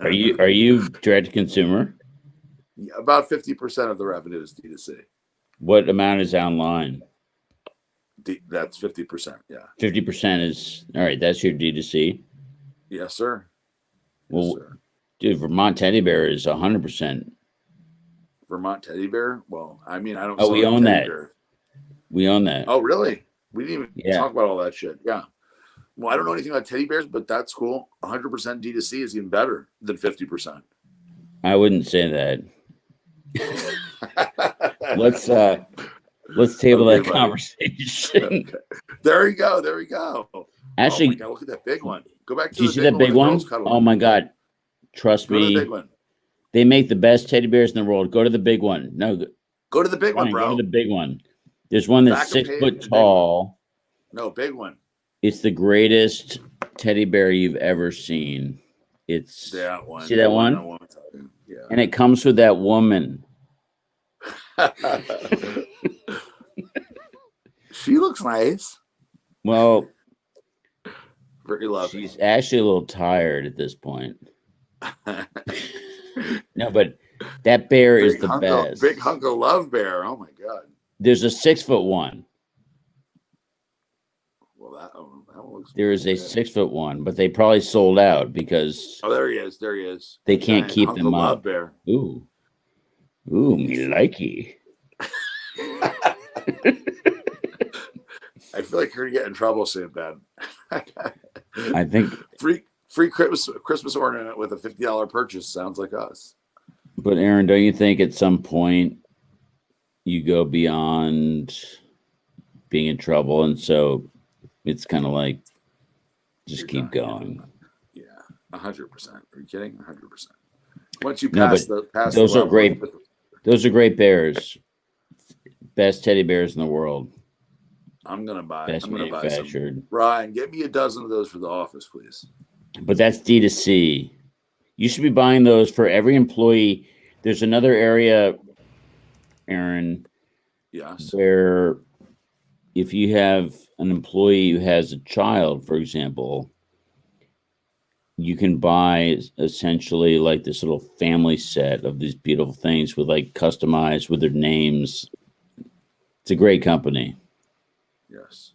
Are you direct to consumer? About 50% of the revenue is D2C. What amount is online? That's 50%. Yeah. 50% is all right. That's your D2C. Yes, sir. Well, Yes, sir. Dude, Vermont Teddy Bear is 100%. Vermont Teddy Bear. Well, I mean, I don't. Oh, we sell own teddy that. bear. We own that. Oh, really? We didn't even Yeah. talk about all that shit. Yeah. Well, I don't know anything about teddy bears, but that's cool. 100% D2C is even better than 50%. I wouldn't say that. Let's table Okay, that buddy. conversation. Okay. There you go. There we go. Actually, oh my God, look at that big one. Go back to do you the see big that big with the one? girls cuddling. Oh my God. Trust Go to the me. big one. They make the best teddy bears in the world. Go to the big one. No, Go to the big one, Ryan, bro. Go to the big one. There's one that's Back of 6 page, foot the big tall. No, big one. It's the greatest teddy bear you've ever seen. It's That one. See that one? I want to tell you. Yeah. And it comes with that woman. She looks nice. Well, Very lovely. she's actually a little tired at this point. No, but that bear is the best. Big hunk of love bear. Oh my God. There's a 6 foot one. Well, that one looks. There is a good. 6 foot one, but they probably sold out because Oh, there he is. There he is. they can't Giant keep hunk them of love up. bear. Ooh, me likey. I feel like you're gonna get in trouble soon, Ben. I think, free Christmas ornament with a $50 purchase sounds like us. but Aaron, don't you think at some point you go beyond being in trouble, and so it's kind of like just keep going? Yeah, 100%. Are you kidding? 100%. Once you No, pass but the those are level, great. Those are great bears. Best teddy bears in the world. I'm gonna buy. Best I'm gonna buy some. manufactured. Ryan, get me a dozen of those for the office, please. But that's D2C. You should be buying those for every employee. There's another area, Aaron, Yes. where if you have an employee who has a child, for example, you can buy essentially like this little family set of these beautiful things with like customized with their names. It's a great company. Yes.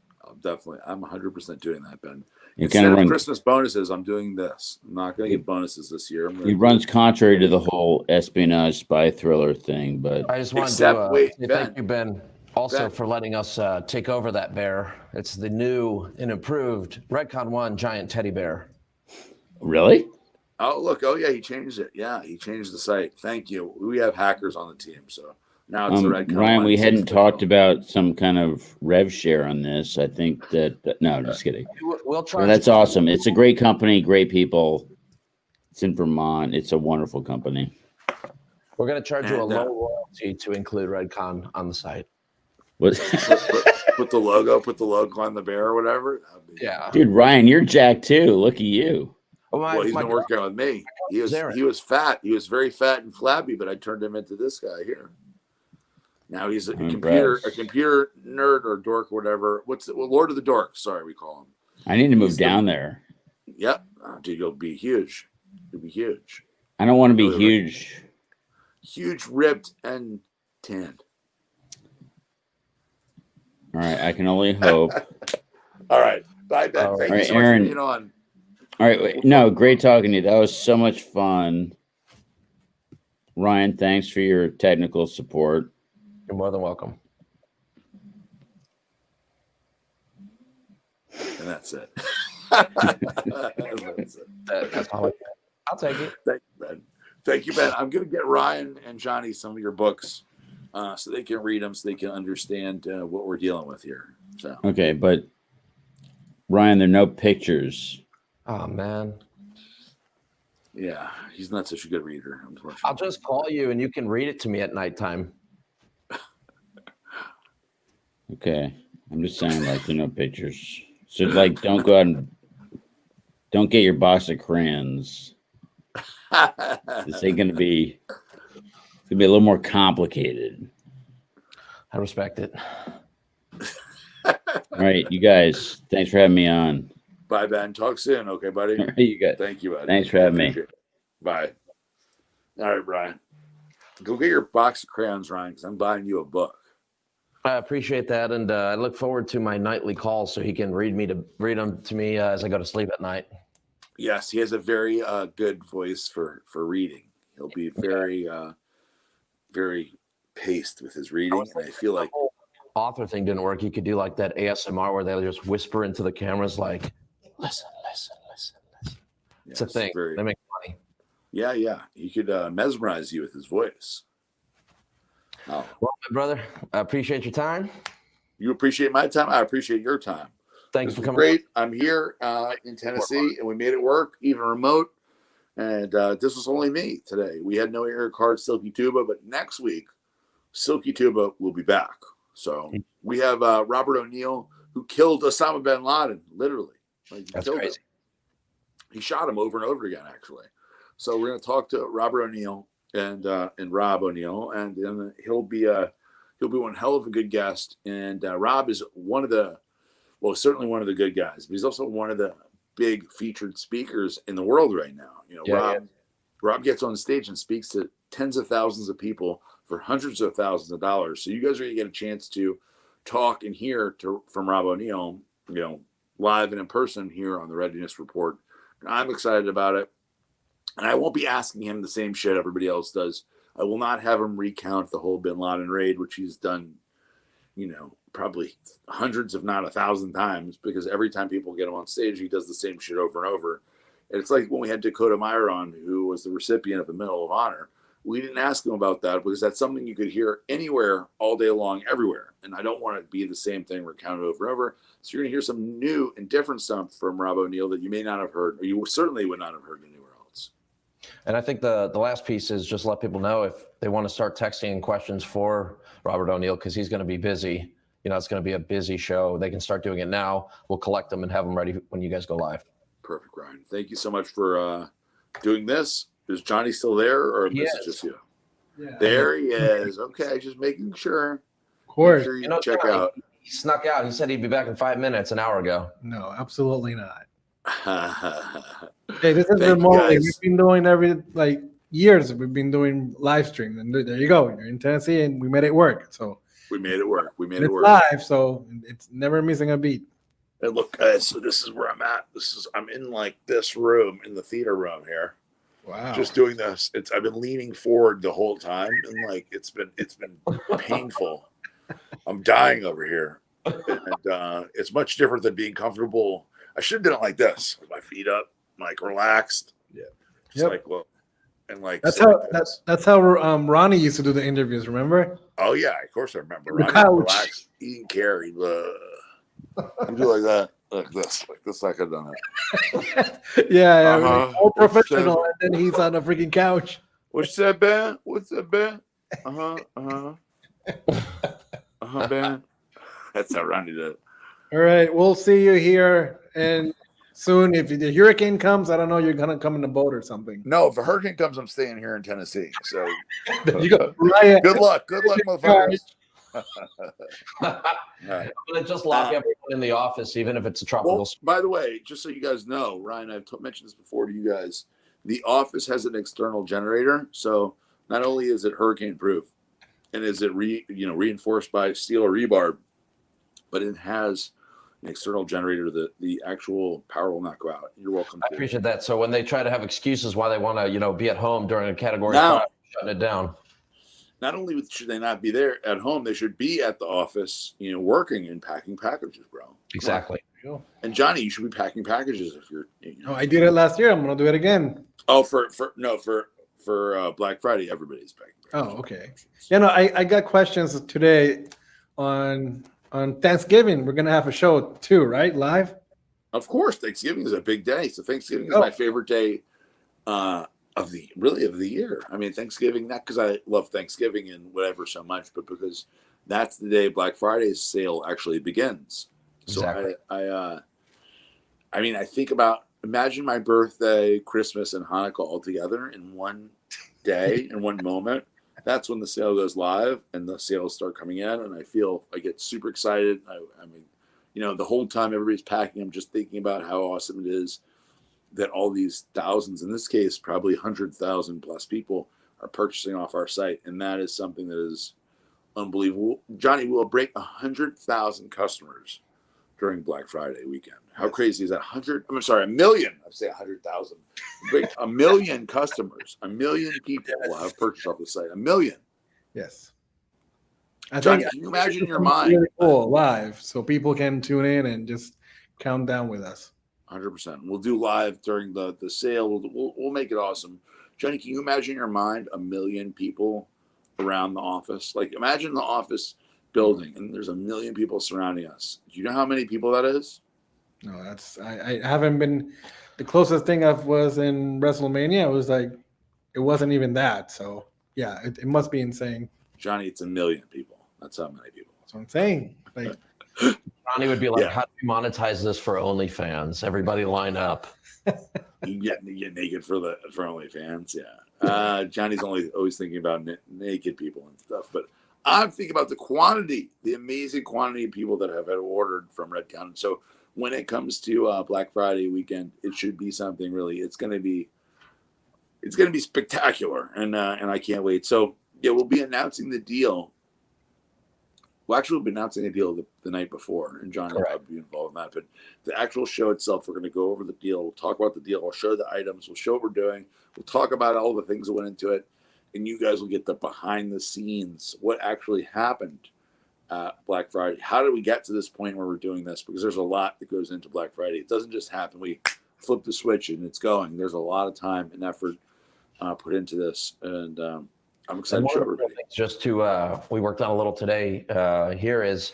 I'm 100% doing that, Ben. It Instead kind of of runs. Christmas bonuses, I'm doing this. I'm not going to get bonuses this year. It runs contrary to the whole espionage spy thriller thing, but I just wanted Except, to wait, say Ben. thank you, Ben, also Ben. for letting us take over that bear. It's the new and improved Redcon 1 giant teddy bear. really? Oh, look. Oh, yeah. He changed it. Yeah. He changed the site. Thank you. We have hackers on the team. So now it's the Red Ryan, we hadn't talked about some kind of rev share on this. I think that no, I'm just kidding. We'll try. Well, that's awesome. It's a great company, great people. It's in Vermont. It's a wonderful company. We're going to charge you a And, low royalty to include Redcon on the site. What? Put the logo on the bear or whatever. Yeah. Dude, Ryan, you're jacked too. Look at you. Well, he's been working out with me. He was fat. He was very fat and flabby, but I turned him into this guy here. Now he's a computer nerd or dork or whatever. Lord of the Dorks? Sorry, we call him. I need to move down there. Yep. Oh, dude, you'll be huge. You'll be huge. I don't want to be huge. Huge, ripped, and tanned. All right, I can only hope. All right. Bye, Ben. All Thank right, you so much Aaron. for being on. All right, wait, no, great talking to you. That was so much fun. Ryan, thanks for your technical support. You're more than welcome. And that's it. That's all I can. I'll take it. Thank you, Ben. Thank you, Ben. I'm going to get Ryan and Johnny some of your books so they can read them, so they can understand what we're dealing with here. So Okay, but Ryan, there are no pictures. Oh, man. Yeah, he's not such a good reader, unfortunately. I'll just call you and you can read it to me at nighttime. Okay. I'm just saying, like, pictures. So, like, don't go out and don't get your box of crayons. This ain't gonna be. It's gonna be a little more complicated. I respect it. All right, you guys. Thanks for having me on. Bye, Ben. Talk soon, okay, buddy? All right, you guys. Thank you, buddy. Thanks for having me. Bye. All right, Brian. Go get your box of crayons, Ryan, because I'm buying you a book. I appreciate that, and I look forward to my nightly calls so he can read them to me as I go to sleep at night. Yes, he has a very good voice for reading. He'll be very, very paced with his reading, and I feel like author thing didn't work. You could do like that ASMR where they just whisper into the cameras, like, listen. It's a thing. They make money. Yeah. He could mesmerize you with his voice. Oh. Well, my brother, I appreciate your time. You appreciate my time. I appreciate your time. Thanks for coming. Great. I'm here in Tennessee, and we made it work, even remote. And this was only me today. We had no air card, Silky Tuba, but next week, Silky Tuba will be back. So we have Robert O'Neill, who killed Osama bin Laden, literally. That's crazy. Him. He shot him over and over again, actually. So we're going to talk to Robert O'Neill and Rob O'Neill, and then he'll be one hell of a good guest. And Rob is certainly one of the good guys, but he's also one of the big featured speakers in the world right now. Rob gets on stage and speaks to tens of thousands of people for hundreds of thousands of dollars. So you guys are going to get a chance to talk and hear from Rob O'Neill, live and in person here on the Readiness Report. I'm excited about it. And I won't be asking him the same shit everybody else does. I will not have him recount the whole bin Laden raid, which he's done, probably hundreds, if not 1,000 times, because every time people get him on stage, he does the same shit over and over. And it's like when we had Dakota Meyer on, who was the recipient of the Medal of Honor. We didn't ask him about that because that's something you could hear anywhere, all day long, everywhere. And I don't want it to be the same thing recounted over and over. So you're going to hear some new and different stuff from Rob O'Neill that you may not have heard, or you certainly would not have heard anywhere else. And I think the last piece is just let people know if they want to start texting questions for Robert O'Neill, because he's going to be busy. It's going to be a busy show. They can start doing it now. We'll collect them and have them ready when you guys go live. Perfect, Ryan. Thank you so much for doing this. Is Johnny still there, or is it just you? Yeah. There he is. Okay, just making sure. Of course. Sure you check out. He snuck out. He said he'd be back in 5 minutes, an hour ago. No, absolutely not. Hey, this is remotely. We've been doing years. We've been doing live stream, and there you go. You're in Tennessee, and we made it work. So we made it work. It's live, so it's never missing a beat. And look, guys. So this is where I'm at. I'm in this room in the theater room here. Wow. Just doing this. I've been leaning forward the whole time, and it's been painful. I'm dying over here, and it's much different than being comfortable. I should have done it like this, with my feet up, relaxed. Yeah. That's how Ronnie used to do the interviews. Remember? Oh yeah, of course I remember. Ronnie relaxed, eating carry. I'm doing like that. Like this, I could have done it. Yeah, all professional, and then he's on a freaking couch. What's that, Ben? Ben. That's how Ronnie did it. All right, we'll see you here and soon. If the hurricane comes, I don't know, you're gonna come in a boat or something. No, if a hurricane comes, I'm staying here in Tennessee. So you go. Right. Good luck, motherfuckers. I'm gonna just lock everyone in the office, even if it's a tropical. Well, by the way, just so you guys know, Ryan, I've mentioned this before to you guys. The office has an external generator, so not only is it hurricane proof, and is it reinforced by steel or rebar, but it has an external generator that the actual power will not go out. You're welcome. I appreciate that. So when they try to have excuses why they want to, be at home during a Category 5, shutting it down. Not only should they not be there at home, they should be at the office, working and packing packages, bro. Exactly. And Johnny, you should be packing packages if you're. Oh, I did it last year. I'm gonna do it again. Oh, for Black Friday, everybody's packing packages. Oh, okay. I got questions today on Thanksgiving. We're gonna have a show too, right? Live. Of course, Thanksgiving is a big day. So Thanksgiving is my favorite day of the year. I mean, Thanksgiving, not because I love Thanksgiving and whatever so much, but because that's the day Black Friday's sale actually begins. Exactly. So I mean, I think about, imagine my birthday, Christmas, and Hanukkah all together in one day, in one moment. That's when the sale goes live and the sales start coming in, and I get super excited. I mean, you know, the whole time everybody's packing, I'm just thinking about how awesome it is that all these thousands, in this case, probably 100,000 plus people are purchasing off our site, and that is something that is unbelievable. Johnny, we'll break 100,000 customers during Black Friday weekend. How crazy is that? A million. I say 100,000. Break 1 million customers. 1 million people will have purchased off the site. 1 million. Yes. Johnny, can you imagine in your mind? Really cool live, so people can tune in and just count down with us. 100%. We'll do live during the sale. We'll make it awesome. Johnny, can you imagine in your mind 1 million people around the office? Like, imagine the office building and there's 1 million people surrounding us. Do you know how many people that is? No, I haven't been. The closest thing I was in WrestleMania. It was like, it wasn't even that. So yeah, it must be insane. Johnny, it's 1 million people. That's how many people. That's what I'm saying. Like, Johnny would be like, how do we monetize this for OnlyFans? Everybody line up. You get naked for OnlyFans. Yeah. Johnny's always thinking about naked people and stuff, but I'm thinking about the quantity, the amazing quantity of people that have had ordered from Redcon. So when it comes to Black Friday weekend, it should be something really. It's going to be spectacular, and I can't wait. So yeah, we'll be announcing the deal. Well, actually, we'll be announcing the deal the night before, and John will be involved in that. But the actual show itself, we're going to go over the deal. We'll talk about the deal. We'll show the items. We'll show what we're doing. We'll talk about all the things that went into it, and you guys will get the behind the scenes, what actually happened Black Friday. How did we get to this point where we're doing this? Because there's a lot that goes into Black Friday. It doesn't just happen. We flip the switch and it's going. There's a lot of time and effort put into this, and I'm excited to show everybody. Just we worked on a little today here is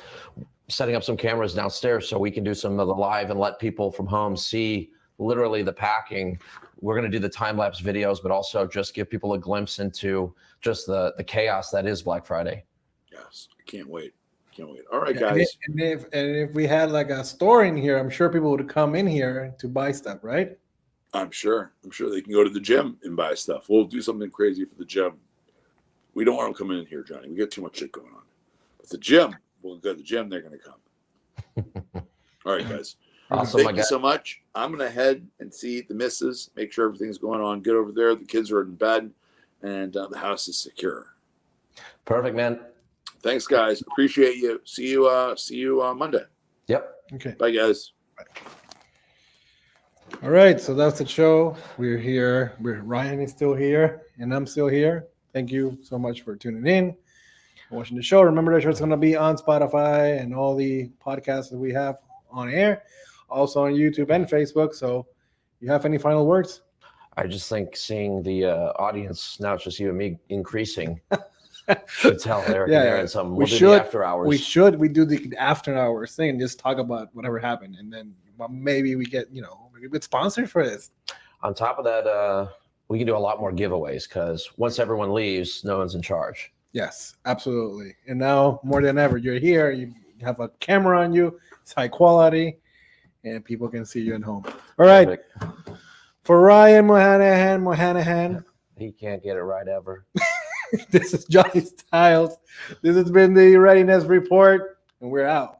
setting up some cameras downstairs so we can do some of the live and let people from home see literally the packing. We're going to do the time-lapse videos, but also just give people a glimpse into just the chaos that is Black Friday. Yes, I can't wait. Can't wait. All right, guys. And if we had like a store in here, I'm sure people would come in here to buy stuff, right? I'm sure they can go to the gym and buy stuff. We'll do something crazy for the gym. We don't want them coming in here, Johnny. We got too much shit going on. But the gym, we'll go to the gym. They're going to come. All right, guys. Awesome. Thank you so much. I'm going to head and see the missus, make sure everything's going on good over there. The kids are in bed, and the house is secure. Perfect, man. Thanks, guys. Appreciate you. See you Monday. Yep. Okay. Bye, guys. All right. So that's the show. We're here. Ryan is still here, and I'm still here. Thank you so much for tuning in and watching the show. Remember that it's going to be on Spotify and all the podcasts that we have on air, also on YouTube and Facebook. So you have any final words? I just think seeing the audience, now it's just you and me, increasing. Should tell Eric and Aaron something. We'll do the after hours. We do the after hours thing and just talk about whatever happened. And then maybe we get sponsored for this. On top of that, we can do a lot more giveaways because once everyone leaves, no one's in charge. Yes, absolutely. And now more than ever, you're here. You have a camera on you. It's high quality, and people can see you at home. All right. Perfect. For Ryan Mohanahan. He can't get it right ever. This is Johnny Styles. This has been the Readiness Report, and we're out.